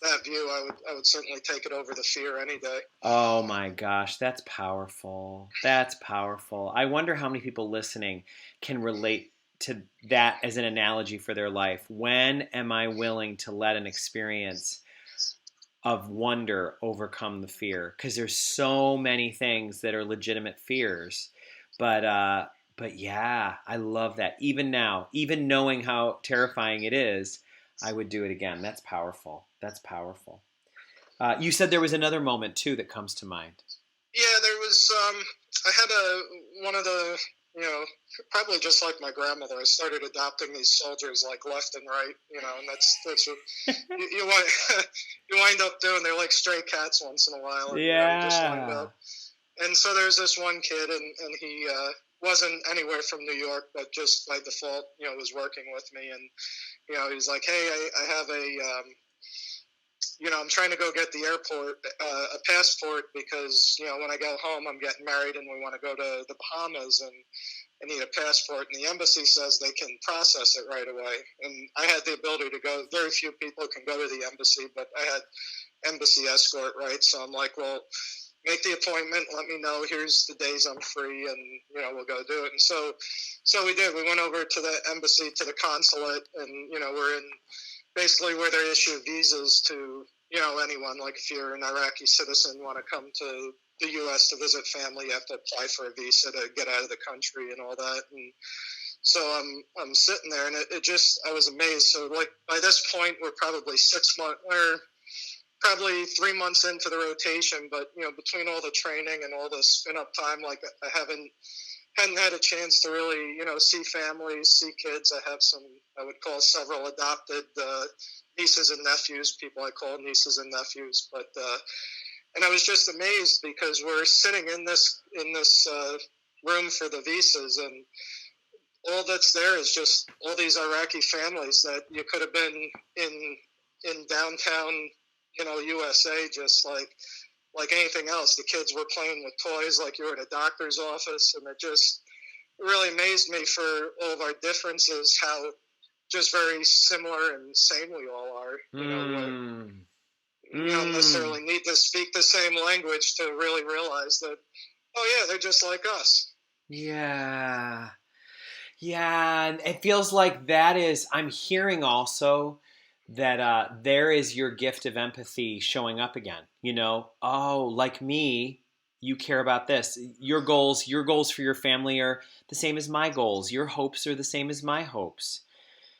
that view, I would certainly take it over the fear any day. Oh my gosh, that's powerful. That's powerful. I wonder how many people listening can relate to that as an analogy for their life. When am I willing to let an experience of wonder overcome the fear? Because there's so many things that are legitimate fears. But yeah, I love that. Even now, even knowing how terrifying it is, I would do it again. That's powerful. That's powerful. You said there was another moment too that comes to mind. Yeah, there was. I had one of the, probably just like my grandmother. I started adopting these soldiers like left and right, and that's what you wind you wind up doing. They're like stray cats once in a while, and you just wind Yeah. up. And so there's this one kid, and he wasn't anywhere from New York, but just by default, was working with me, and he was like, "Hey, I have a." I'm trying to go get the airport a passport because, when I go home, I'm getting married and we want to go to the Bahamas and I need a passport. And the embassy says they can process it right away. And I had the ability to go. Very few people can go to the embassy, but I had embassy escort, right? So I'm like, well, make the appointment. Let me know. Here's the days I'm free, and we'll go do it. And so we did. We went over to the embassy, to the consulate, and we're in basically where they issue visas to anyone. Like if you're an Iraqi citizen, want to come to the U.S. to visit family, you have to apply for a visa to get out of the country and all that. And so I'm sitting there, and it just, I was amazed. So like by this point, we're probably 6 months or probably 3 months into the rotation, but between all the training and all the spin up time, like I hadn't had a chance to really, see families, see kids. I have some, I would call several adopted nieces and nephews, people I call nieces and nephews. But and I was just amazed because we're sitting in this room for the visas, and all that's there is just all these Iraqi families that you could have been in downtown, USA, just like anything else. The kids were playing with toys like you were in a doctor's office, and it just really amazed me for all of our differences, how just very similar and same we all are. You don't necessarily need to speak the same language to really realize that, oh yeah, they're just like us. Yeah. Yeah, and it feels like that is, I'm hearing also that there is your gift of empathy showing up again. Oh, like me, you care about this. Your goals for your family are the same as my goals. Your hopes are the same as my hopes.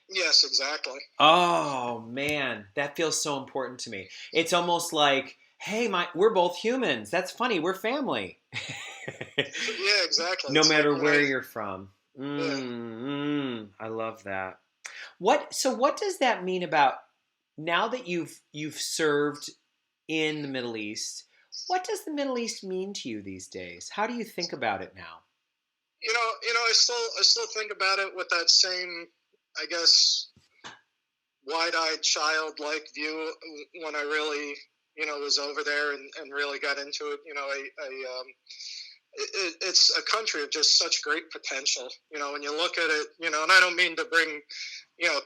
Yes, exactly. Oh man, that feels so important to me. It's almost like, hey, we're both humans. That's funny. We're family. Yeah, exactly. No It's matter like, where you're from. Yeah. I love that. So what does that mean about now that you've served in the Middle East? What does the Middle East mean to you these days? How do you think about it now? I still think about it with that same, I guess, wide-eyed, childlike view when I really, was over there and really got into it. It's a country of just such great potential. When you look at it, and I don't mean to bring,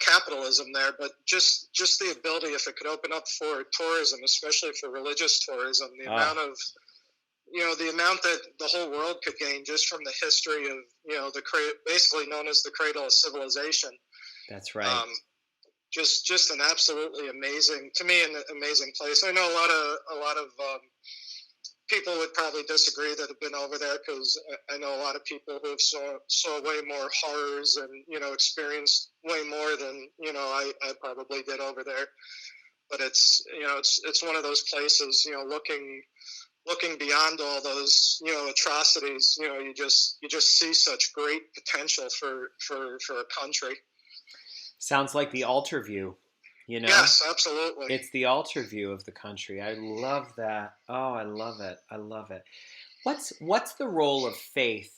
capitalism there, but just the ability, if it could open up for tourism, especially for religious tourism, the amount of, the amount that the whole world could gain just from the history of, basically known as the cradle of civilization. That's right. Just an absolutely amazing, to me, an amazing place. I know a lot of people would probably disagree that have been over there, because I know a lot of people who have saw way more horrors and experienced way more than I probably did over there. But it's it's one of those places, looking beyond all those atrocities. You just see such great potential for a country. Sounds like the altar view. Yes, absolutely. It's the altar view of the country. I love that. Oh, I love it. I love it. What's the role of faith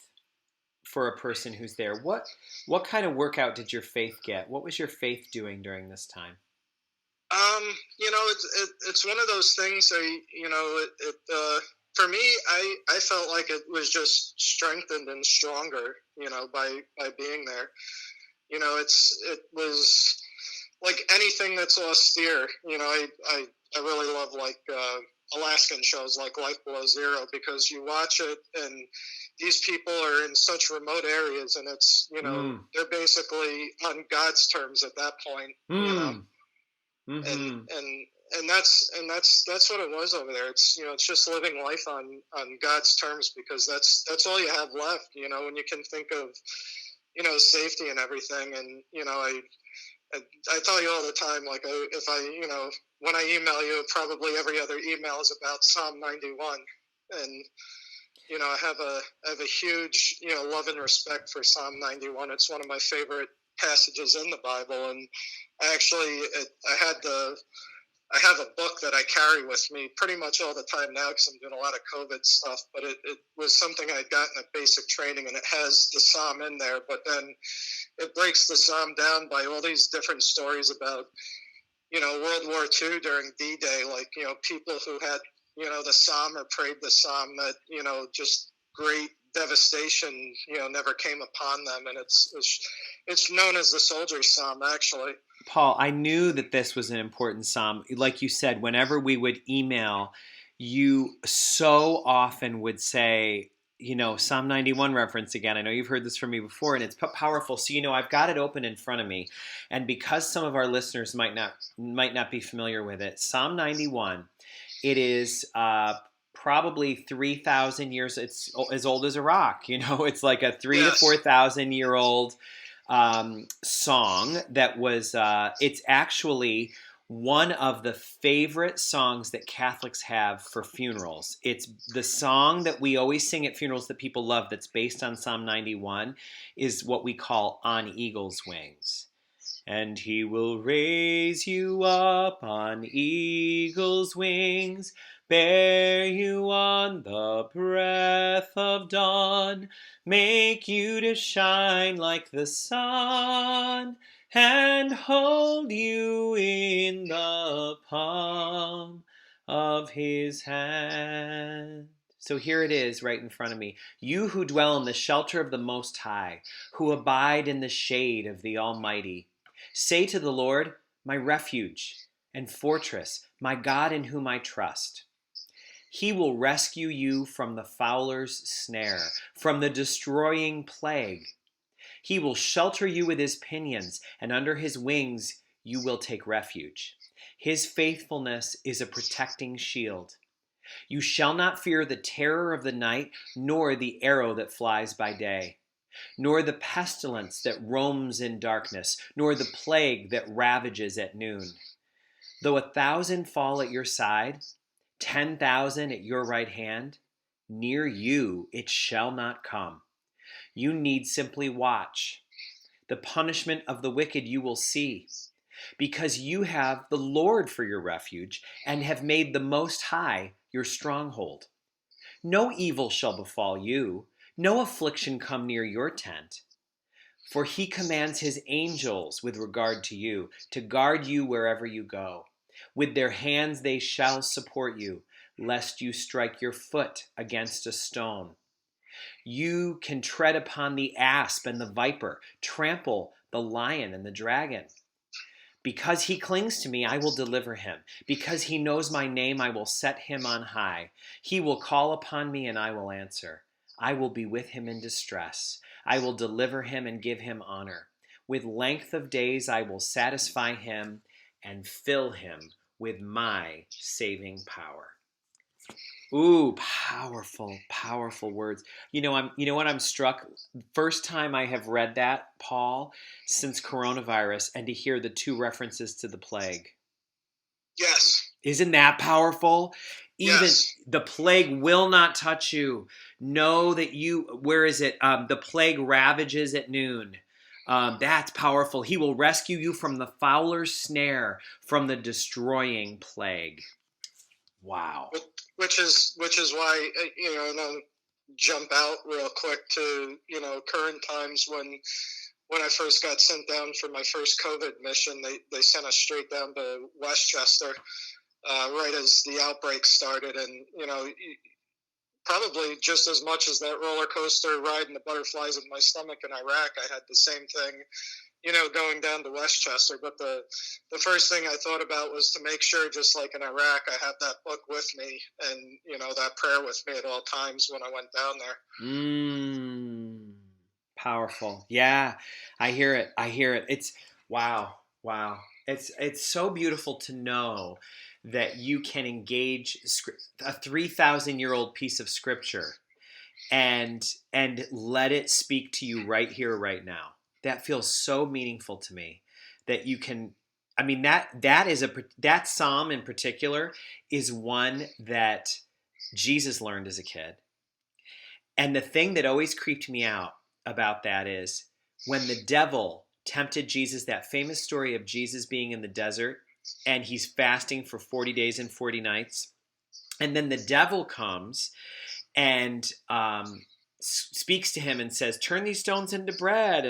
for a person who's there? What kind of workout did your faith get? What was your faith doing during this time? It's one of those things. for me, I felt like it was just strengthened and stronger, by being there. It was like anything that's austere. I really love like Alaskan shows like Life Below Zero, because you watch it and these people are in such remote areas, and it's they're basically on God's terms at that point. Mm-hmm. And that's what it was over there. It's just living life on God's terms, because that's all you have left. When you can think of safety and everything. And I tell you all the time, like if I when I email you, probably every other email is about Psalm 91, and I have a huge love and respect for Psalm 91. It's one of my favorite passages in the Bible, and I have a book that I carry with me pretty much all the time now, because I'm doing a lot of COVID stuff, but it was something I'd gotten at basic training, and it has the Psalm in there, but then it breaks the Psalm down by all these different stories about, World War II during D-Day, like, people who had, the Psalm or prayed the Psalm, that, just great devastation, never came upon them. And it's known as the Soldier's Psalm, actually. Paul, I knew that this was an important psalm. Like you said, whenever we would email, you so often would say, Psalm 91 reference again. I know you've heard this from me before, and it's powerful. So, I've got it open in front of me. And because some of our listeners might not be familiar with it, Psalm 91, it is probably 3,000 years. It's as old as a rock. It's like a 3,000 to 4,000 year old song that was, it's actually one of the favorite songs that Catholics have for funerals. It's the song that we always sing at funerals that people love, that's based on Psalm 91, is what we call On Eagle's Wings. And he will raise you up on eagle's wings, bear you on the breath of dawn, make you to shine like the sun, and hold you in the palm of his hand. So here it is right in front of me. You who dwell in the shelter of the Most High, who abide in the shade of the Almighty, say to the Lord, my refuge and fortress, my God in whom I trust. He will rescue you from the fowler's snare, from the destroying plague. He will shelter you with his pinions, and under his wings you will take refuge. His faithfulness is a protecting shield. You shall not fear the terror of the night, nor the arrow that flies by day, nor the pestilence that roams in darkness, nor the plague that ravages at noon. Though 1,000 fall at your side, 10,000 at your right hand, near you it shall not come. You need simply watch. The punishment of the wicked you will see, because you have the Lord for your refuge and have made the Most High your stronghold. No evil shall befall you, no affliction come near your tent. For he commands his angels with regard to you, to guard you wherever you go. With their hands they shall support you, lest you strike your foot against a stone. You can tread upon the asp and the viper, trample the lion and the dragon. Because he clings to me, I will deliver him. Because he knows my name, I will set him on high. He will call upon me and I will answer. I will be with him in distress. I will deliver him and give him honor. With length of days I will satisfy him and fill him with my saving power. Ooh, powerful, powerful words. You know what I'm struck? First time I have read that, Paul, since coronavirus, and to hear the two references to the plague. Yes. Isn't that powerful? Even yes. The plague will not touch you. Know that where is it? The plague ravages at noon. That's powerful. He will rescue you from the fowler's snare, from the destroying plague. Wow. Which is why, and I'll jump out real quick to, current times when I first got sent down for my first COVID mission. They sent us straight down to Westchester right as the outbreak started. And, probably just as much as that roller coaster ride and the butterflies in my stomach in Iraq. I had the same thing, going down to Westchester. But the first thing I thought about was to make sure, just like in Iraq, I have that book with me and, that prayer with me at all times when I went down there. Powerful. Yeah, I hear it. I hear it. It's wow. Wow. It's so beautiful to know that you can engage a 3,000-year-old piece of scripture and let it speak to you right here, right now. That feels so meaningful to me that you can. I mean, that psalm in particular is one that Jesus learned as a kid. And the thing that always creeped me out about that is when the devil tempted Jesus, that famous story of Jesus being in the desert and he's fasting for 40 days and 40 nights. And then the devil comes and speaks to him and says, turn these stones into bread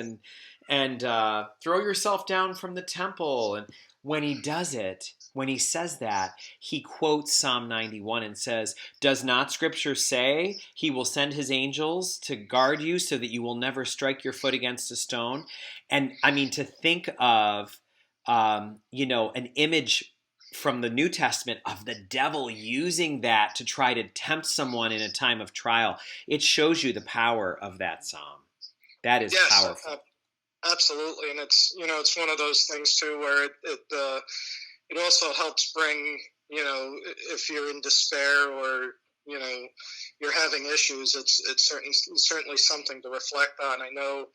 and throw yourself down from the temple. And when he does it, when he says that, he quotes Psalm 91 and says, does not Scripture say he will send his angels to guard you so that you will never strike your foot against a stone? And I mean, to think of, an image from the New Testament of the devil using that to try to tempt someone in a time of trial, it shows you the power of that psalm. That is powerful. Absolutely. And it's one of those things too, where it also helps bring, if you're in despair or, you're having issues, it's certainly something to reflect on. I know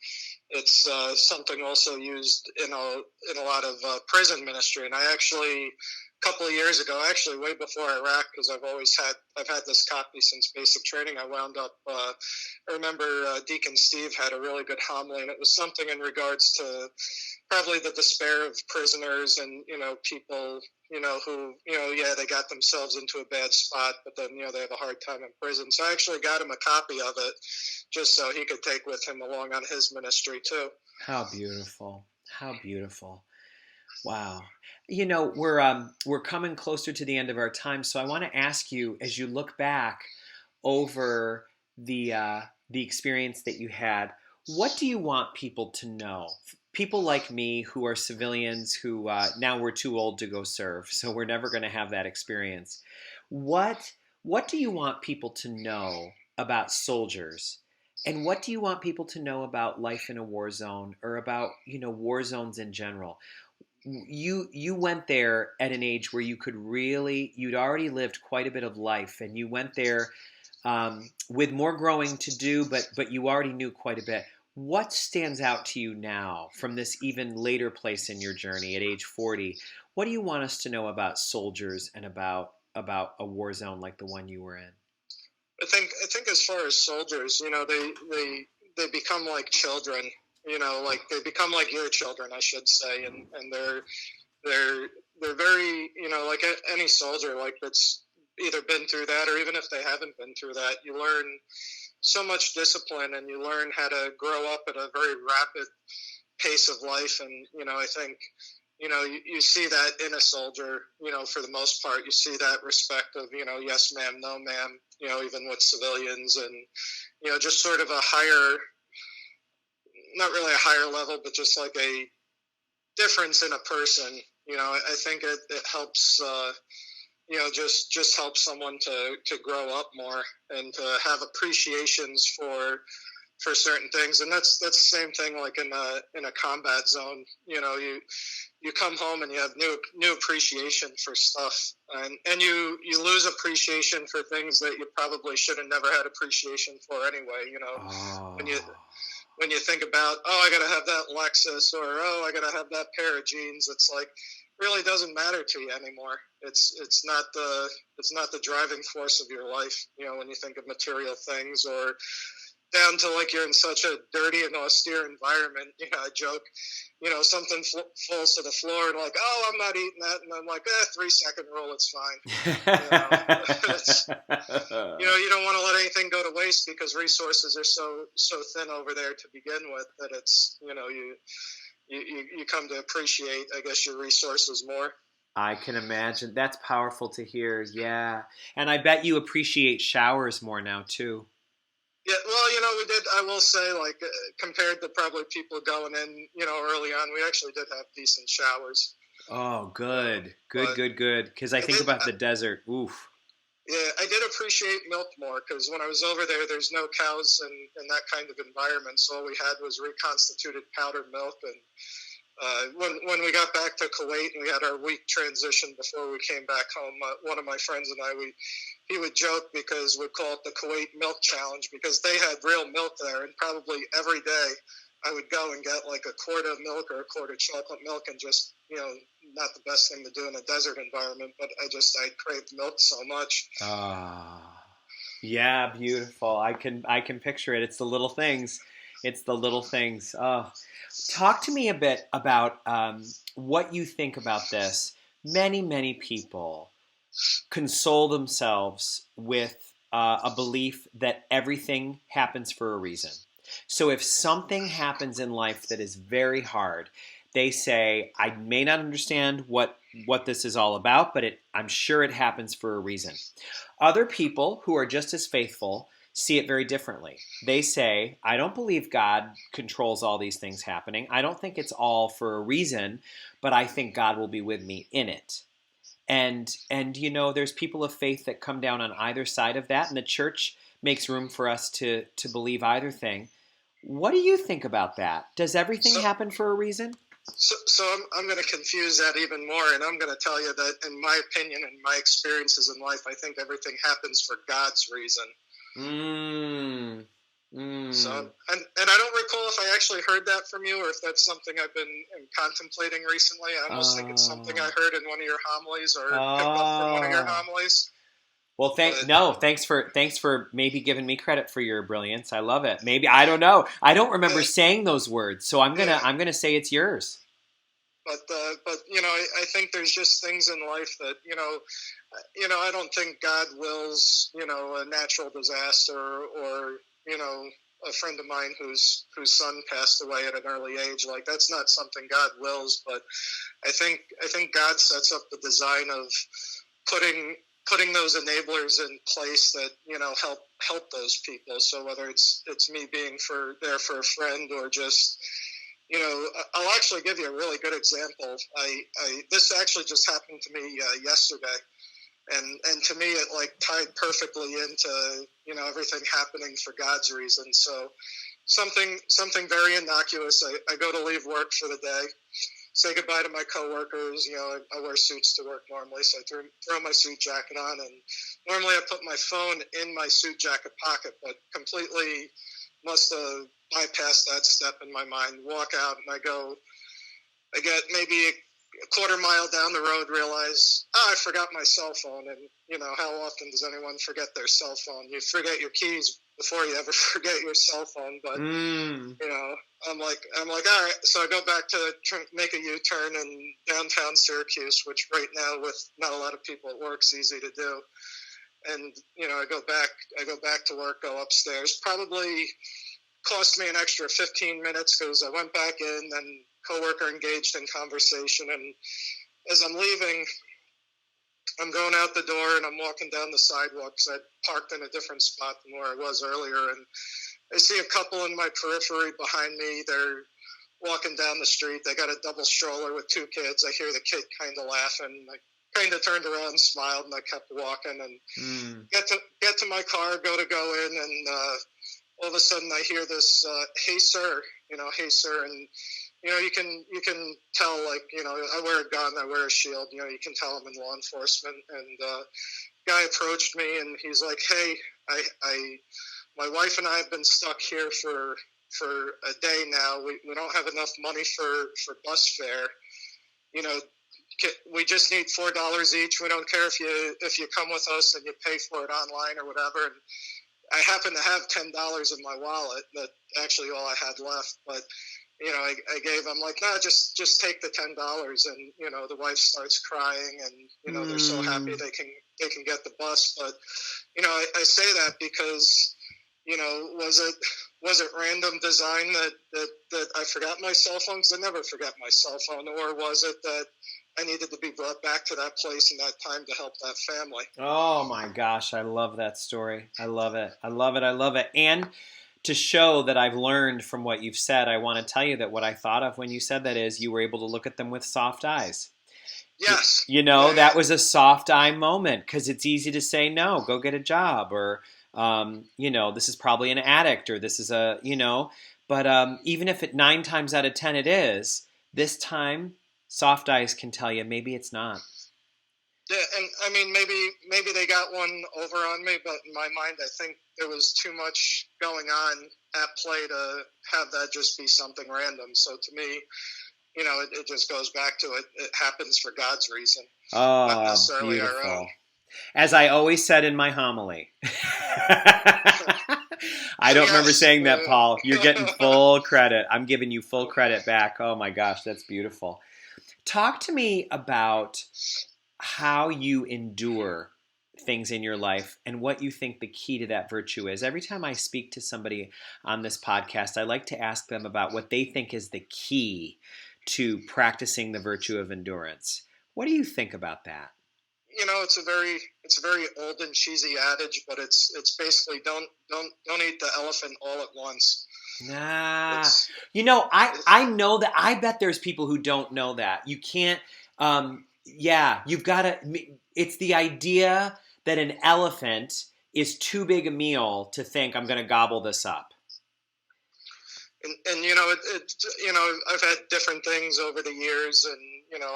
it's something also used in a lot of prison ministry. And I actually, a couple of years ago, actually way before Iraq, because I've had this copy since basic training, I wound up, I remember Deacon Steve had a really good homily, and it was something in regards to probably the despair of prisoners and, people, who, they got themselves into a bad spot, but then, they have a hard time in prison. So I actually got him a copy of it just so he could take with him along on his ministry too. How beautiful. How beautiful. Wow. We're coming closer to the end of our time, so I want to ask you, as you look back over the experience that you had, what do you want people to know? People like me who are civilians who now we're too old to go serve, so we're never going to have that experience. What do you want people to know about soldiers? And what do you want people to know about life in a war zone or about, war zones in general? You went there at an age where you'd already lived quite a bit of life, and you went there with more growing to do, but you already knew quite a bit. What stands out to you now from this even later place in your journey at age 40? What do you want us to know about soldiers and about a war zone like the one you were in? I think as far as soldiers, they become like children. Like they become like your children, I should say, and they're very, like any soldier, like that's either been through that or even if they haven't been through that, you learn so much discipline and you learn how to grow up at a very rapid pace of life. And, I think, you see that in a soldier, for the most part, you see that respect of, yes, ma'am, no, ma'am, even with civilians and, just sort of a higher, not really a higher level, but just like a difference in a person. I think it helps, just helps someone to grow up more and to have appreciations for certain things. And that's the same thing like in a combat zone. You come home and you have new appreciation for stuff, and you lose appreciation for things that you probably should have never had appreciation for anyway. Oh. When you think about, I got to have that Lexus, or I got to have that pair of jeans, it's like really doesn't matter to you anymore. It's not the driving force of your life. When you think of material things, or down to like you're in such a dirty and austere environment. I joke, something falls to the floor and like, I'm not eating that, and I'm like, 3-second rule, it's fine. You don't want to let anything go to waste because resources are so thin over there to begin with that it's you come to appreciate, I guess, your resources more. I can imagine. That's powerful to hear. Yeah. And I bet you appreciate showers more now, too. Yeah, well, we did. I will say, like, compared to probably people going in, early on, we actually did have decent showers. Oh, Uh, good. Good, but good, good. Because I I think did. about the desert. Oof. Yeah, I did appreciate milk more because when I was over there, there's no cows in that kind of environment. So all we had was reconstituted powdered milk. And when we got back to Kuwait and we had our week transition before we came back home, one of my friends and I, he would joke because we'd call it the Kuwait Milk Challenge because they had real milk there, and probably every day I would go and get like a quart of milk or a quart of chocolate milk, and just not the best thing to do in a desert environment, but I craved milk so much. Ah. Yeah, beautiful. I can picture it. It's the little things. It's the little things. Oh. Talk to me a bit about what you think about this. Many, many people console themselves with a belief that everything happens for a reason. So if something happens in life that is very hard, they say, I may not understand what this is all about, but I'm sure it happens for a reason. Other people who are just as faithful see it very differently. They say, I don't believe God controls all these things happening. I don't think it's all for a reason, but I think God will be with me in it. And there's people of faith that come down on either side of that, and the church makes room for us to believe either thing. What do you think about that? Does everything So, happen for a reason? so I'm going to confuse that even more, and I'm going to tell you that, in my opinion and my experiences in life, I think everything happens for God's reason. Mm. So, Mm. and I don't recall if I actually heard that from you or if that's something I've been contemplating recently. I almost think it's something I heard in one of your homilies or picked up from one of your Oh. homilies. Well, But thanks for maybe giving me credit for your brilliance. I love it. Maybe I don't know. I don't remember yeah, saying those words, so I'm gonna yeah. I'm gonna say it's yours. But I think there's just things in life that I don't think God wills a natural disaster or a friend of mine whose son passed away at an early age. Like, that's not something God wills, but I think God sets up the design of putting those enablers in place that help those people. So whether it's me being there for a friend or just I'll actually give you a really good example. This actually just happened to me yesterday, and to me it like tied perfectly into everything happening for God's reason. So something very innocuous. I go to leave work for the day, say goodbye to my coworkers. I wear suits to work normally, so I throw my suit jacket on, and normally I put my phone in my suit jacket pocket, but completely must have bypassed that step in my mind. Walk out, and I get maybe a quarter mile down the road, realize, I forgot my cell phone. And how often does anyone forget their cell phone? You forget your keys before you ever forget your cell phone. But Mm. I'm like, all right. So I go back to make a U-turn in downtown Syracuse, which right now with not a lot of people at work is easy to do. And I go back to work, go upstairs. Probably cost me an extra 15 minutes because I went back in, and coworker engaged in conversation. And as I'm leaving, I'm going out the door and I'm walking down the sidewalk because I parked in a different spot than where I was earlier. And I see a couple in my periphery behind me. They're walking down the street. They got a double stroller with two kids. I hear the kid kind of laughing. I kind of turned around, smiled, and I kept walking. And get to my car, go in, and all of a sudden I hear this, "Hey sir," "Hey sir," and you can tell, like, I wear a gun, I wear a shield. You can tell I'm in law enforcement. And guy approached me and he's like, "Hey, my wife and I have been stuck here for a day now. We don't have enough money for bus fare. You know, we just need $4 each. We don't care if you come with us and you pay for it online or whatever." And I happen to have $10 in my wallet. That actually all I had left. But I gave him, like, "No, just take the $10." And the wife starts crying, and they're so happy they can get the bus. But I say that because was it random design that I forgot my cell phone? Because I never forget my cell phone. Or was it that I needed to be brought back to that place and that time to help that family. Oh my gosh, I love that story. I love it. I love it. I love it. And to show that I've learned from what you've said, I want to tell you that what I thought of when you said that is you were able to look at them with soft eyes. Yes. That was a soft eye moment, because it's easy to say, no, go get a job, or, this is probably an addict, or this is but even if 9 times out of 10 it is, this time soft eyes can tell you maybe it's not. Yeah, and I mean, maybe they got one over on me, but in my mind, I think there was too much going on at play to have that just be something random. So to me, it just goes back to it happens for God's reason, not necessarily beautiful. our own. As I always said in my homily. I don't remember saying that, Paul. You're getting full credit. I'm giving you full credit back. Oh my gosh, that's beautiful. Talk to me about how you endure things in your life and what you think the key to that virtue is. Every time I speak to somebody on this podcast, I like to ask them about what they think is the key to practicing the virtue of endurance. What do you think about that? It's a very old and cheesy adage, but it's basically don't eat the elephant all at once. Nah. I know that. I bet there's people who don't know that. You can't, you've got to, it's the idea that an elephant is too big a meal to think I'm going to gobble this up. And I've had different things over the years, and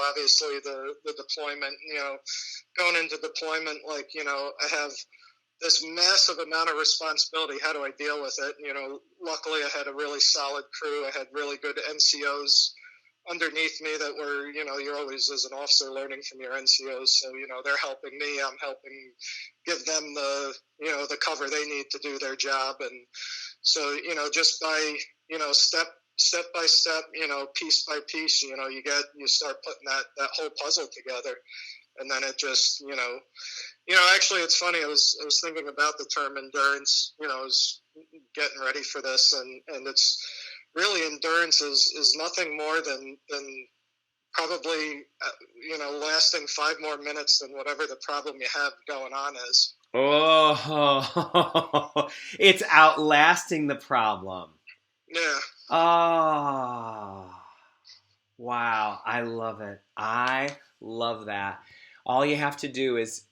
obviously the deployment, going into deployment, I have this massive amount of responsibility. How do I deal with it? Luckily I had a really solid crew. I had really good NCOs underneath me that were, you're always, as an officer, learning from your NCOs. So, they're helping me. I'm helping give them the cover they need to do their job. And so, just by, step by step, piece by piece, you start putting that whole puzzle together. And then it just, actually it's funny. I was thinking about the term endurance, I was getting ready for this, and it's really, endurance is nothing more than probably, lasting 5 more minutes than whatever the problem you have going on is. Oh, it's outlasting the problem. Yeah. Oh, wow. I love it. I love that. All you have to do is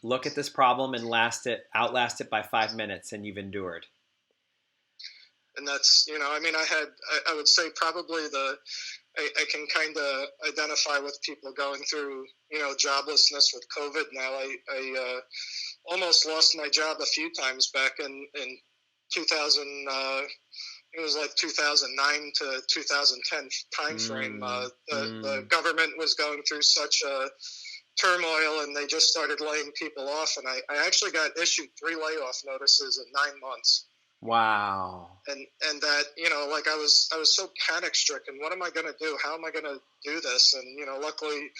look at this problem and outlast it by 5 minutes, and you've endured. And that's, I would say probably I can kind of identify with people going through, joblessness with COVID now. I almost lost my job a few times back in 2000, it was like 2009 to 2010 time frame. The government was going through such a turmoil, and they just started laying people off. And I actually got issued 3 layoff notices in 9 months. Wow. And that, I was so panic stricken. What am I going to do? How am I going to do this? And, luckily,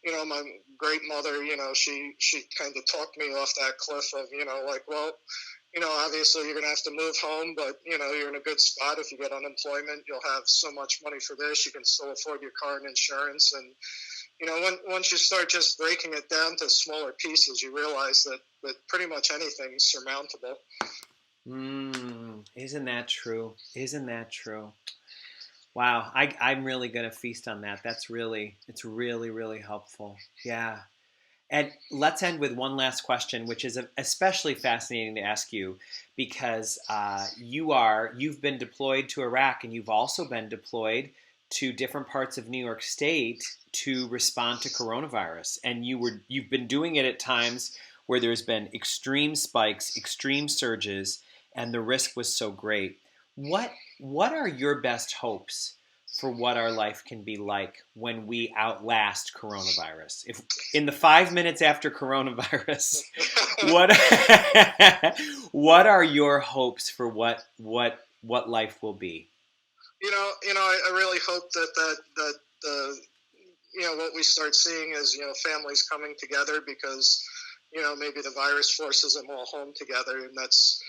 my great mother, she kind of talked me off that cliff of, well, obviously you're going to have to move home, but, you're in a good spot. If you get unemployment, you'll have so much money for this. You can still afford your car and insurance. And, once you start just breaking it down to smaller pieces, you realize that pretty much anything's surmountable. Isn't that true? Isn't that true? Wow, I'm really going to feast on that. It's really, really helpful. Yeah. And let's end with one last question, which is especially fascinating to ask you, because you've been deployed to Iraq, and you've also been deployed to different parts of New York State to respond to coronavirus. And you've been doing it at times where there's been extreme spikes, extreme surges, and the risk was so great. What are your best hopes for what our life can be like when we outlast coronavirus? If in the 5 minutes after coronavirus, what are your hopes for what life will be? I really hope that what we start seeing is, families coming together, because, maybe the virus forces them all home together, and that's,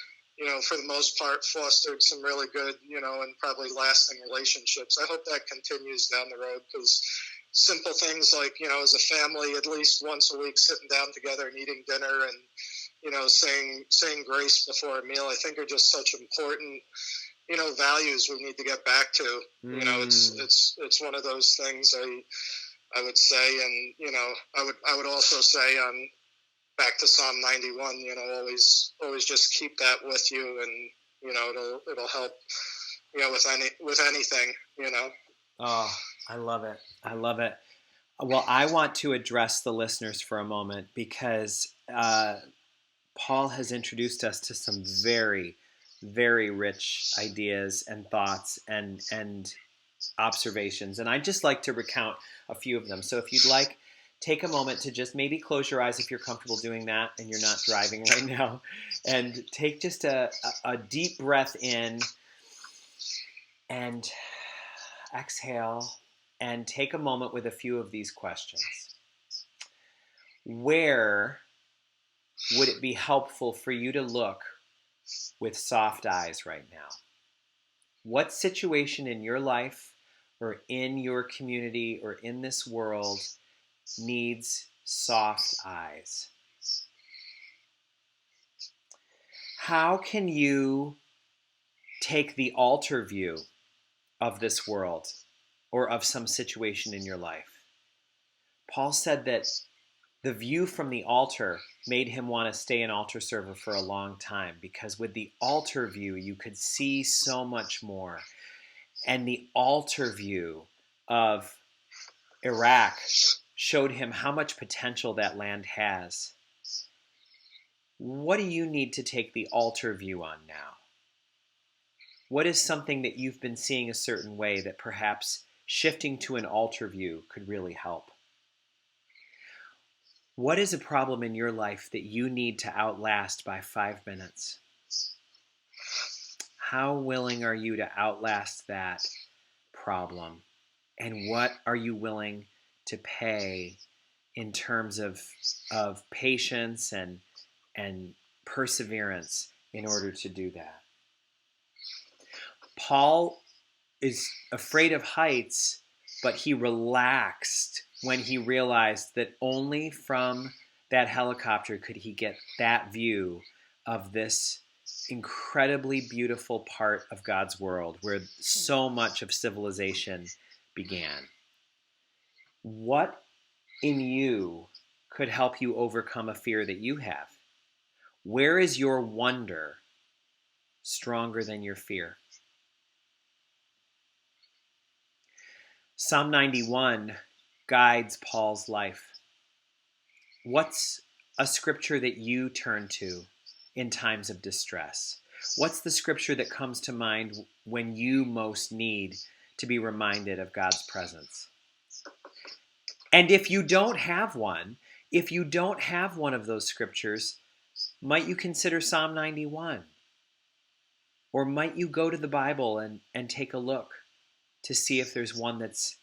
for the most part, fostered some really good, and probably lasting relationships. I hope that continues down the road, because, simple things like, as a family, at least once a week, sitting down together and eating dinner and, saying grace before a meal, I think are just such important, values we need to get back to. It's one of those things I would say, and, I would also say back to Psalm 91, always just keep that with you, and, it'll help, with anything. Oh, I love it. I love it. Well, I want to address the listeners for a moment because Paul has introduced us to some very, very rich ideas and thoughts and observations. And I'd just like to recount a few of them. So if you'd like, take a moment to just maybe close your eyes if you're comfortable doing that and you're not driving right now. And take just a deep breath in and exhale and take a moment with a few of these questions. Where would it be helpful for you to look with soft eyes right now? What situation in your life or in your community or in this world needs soft eyes? How can you take the altar view of this world or of some situation in your life? Paul said that the view from the altar made him want to stay an altar server for a long time, because with the altar view, you could see so much more. And the altar view of Iraq showed him how much potential that land has. What do you need to take the altar view on now? What is something that you've been seeing a certain way that perhaps shifting to an altar view could really help? What is a problem in your life that you need to outlast by 5 minutes? How willing are you to outlast that problem? And what are you willing to pay in terms of patience and perseverance in order to do that? Paul is afraid of heights, but he relaxed when he realized that only from that helicopter could he get that view of this incredibly beautiful part of God's world where so much of civilization began. What in you could help you overcome a fear that you have? Where is your wonder stronger than your fear? Psalm 91 guides Paul's life. What's a scripture that you turn to in times of distress? What's the scripture that comes to mind when you most need to be reminded of God's presence? And if you don't have one of those scriptures, might you consider Psalm 91? Or might you go to the Bible and take a look to see if there's one that's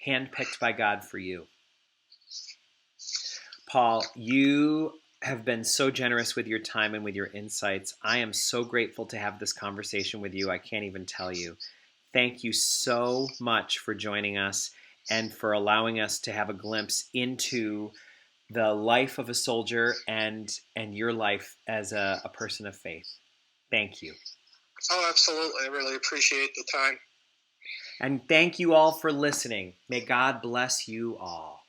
handpicked by God for you? Paul, you have been so generous with your time and with your insights. I am so grateful to have this conversation with you. I can't even tell you. Thank you so much for joining us and for allowing us to have a glimpse into the life of a soldier and your life as a person of faith. Thank you. Oh, absolutely. I really appreciate the time. And thank you all for listening. May God bless you all.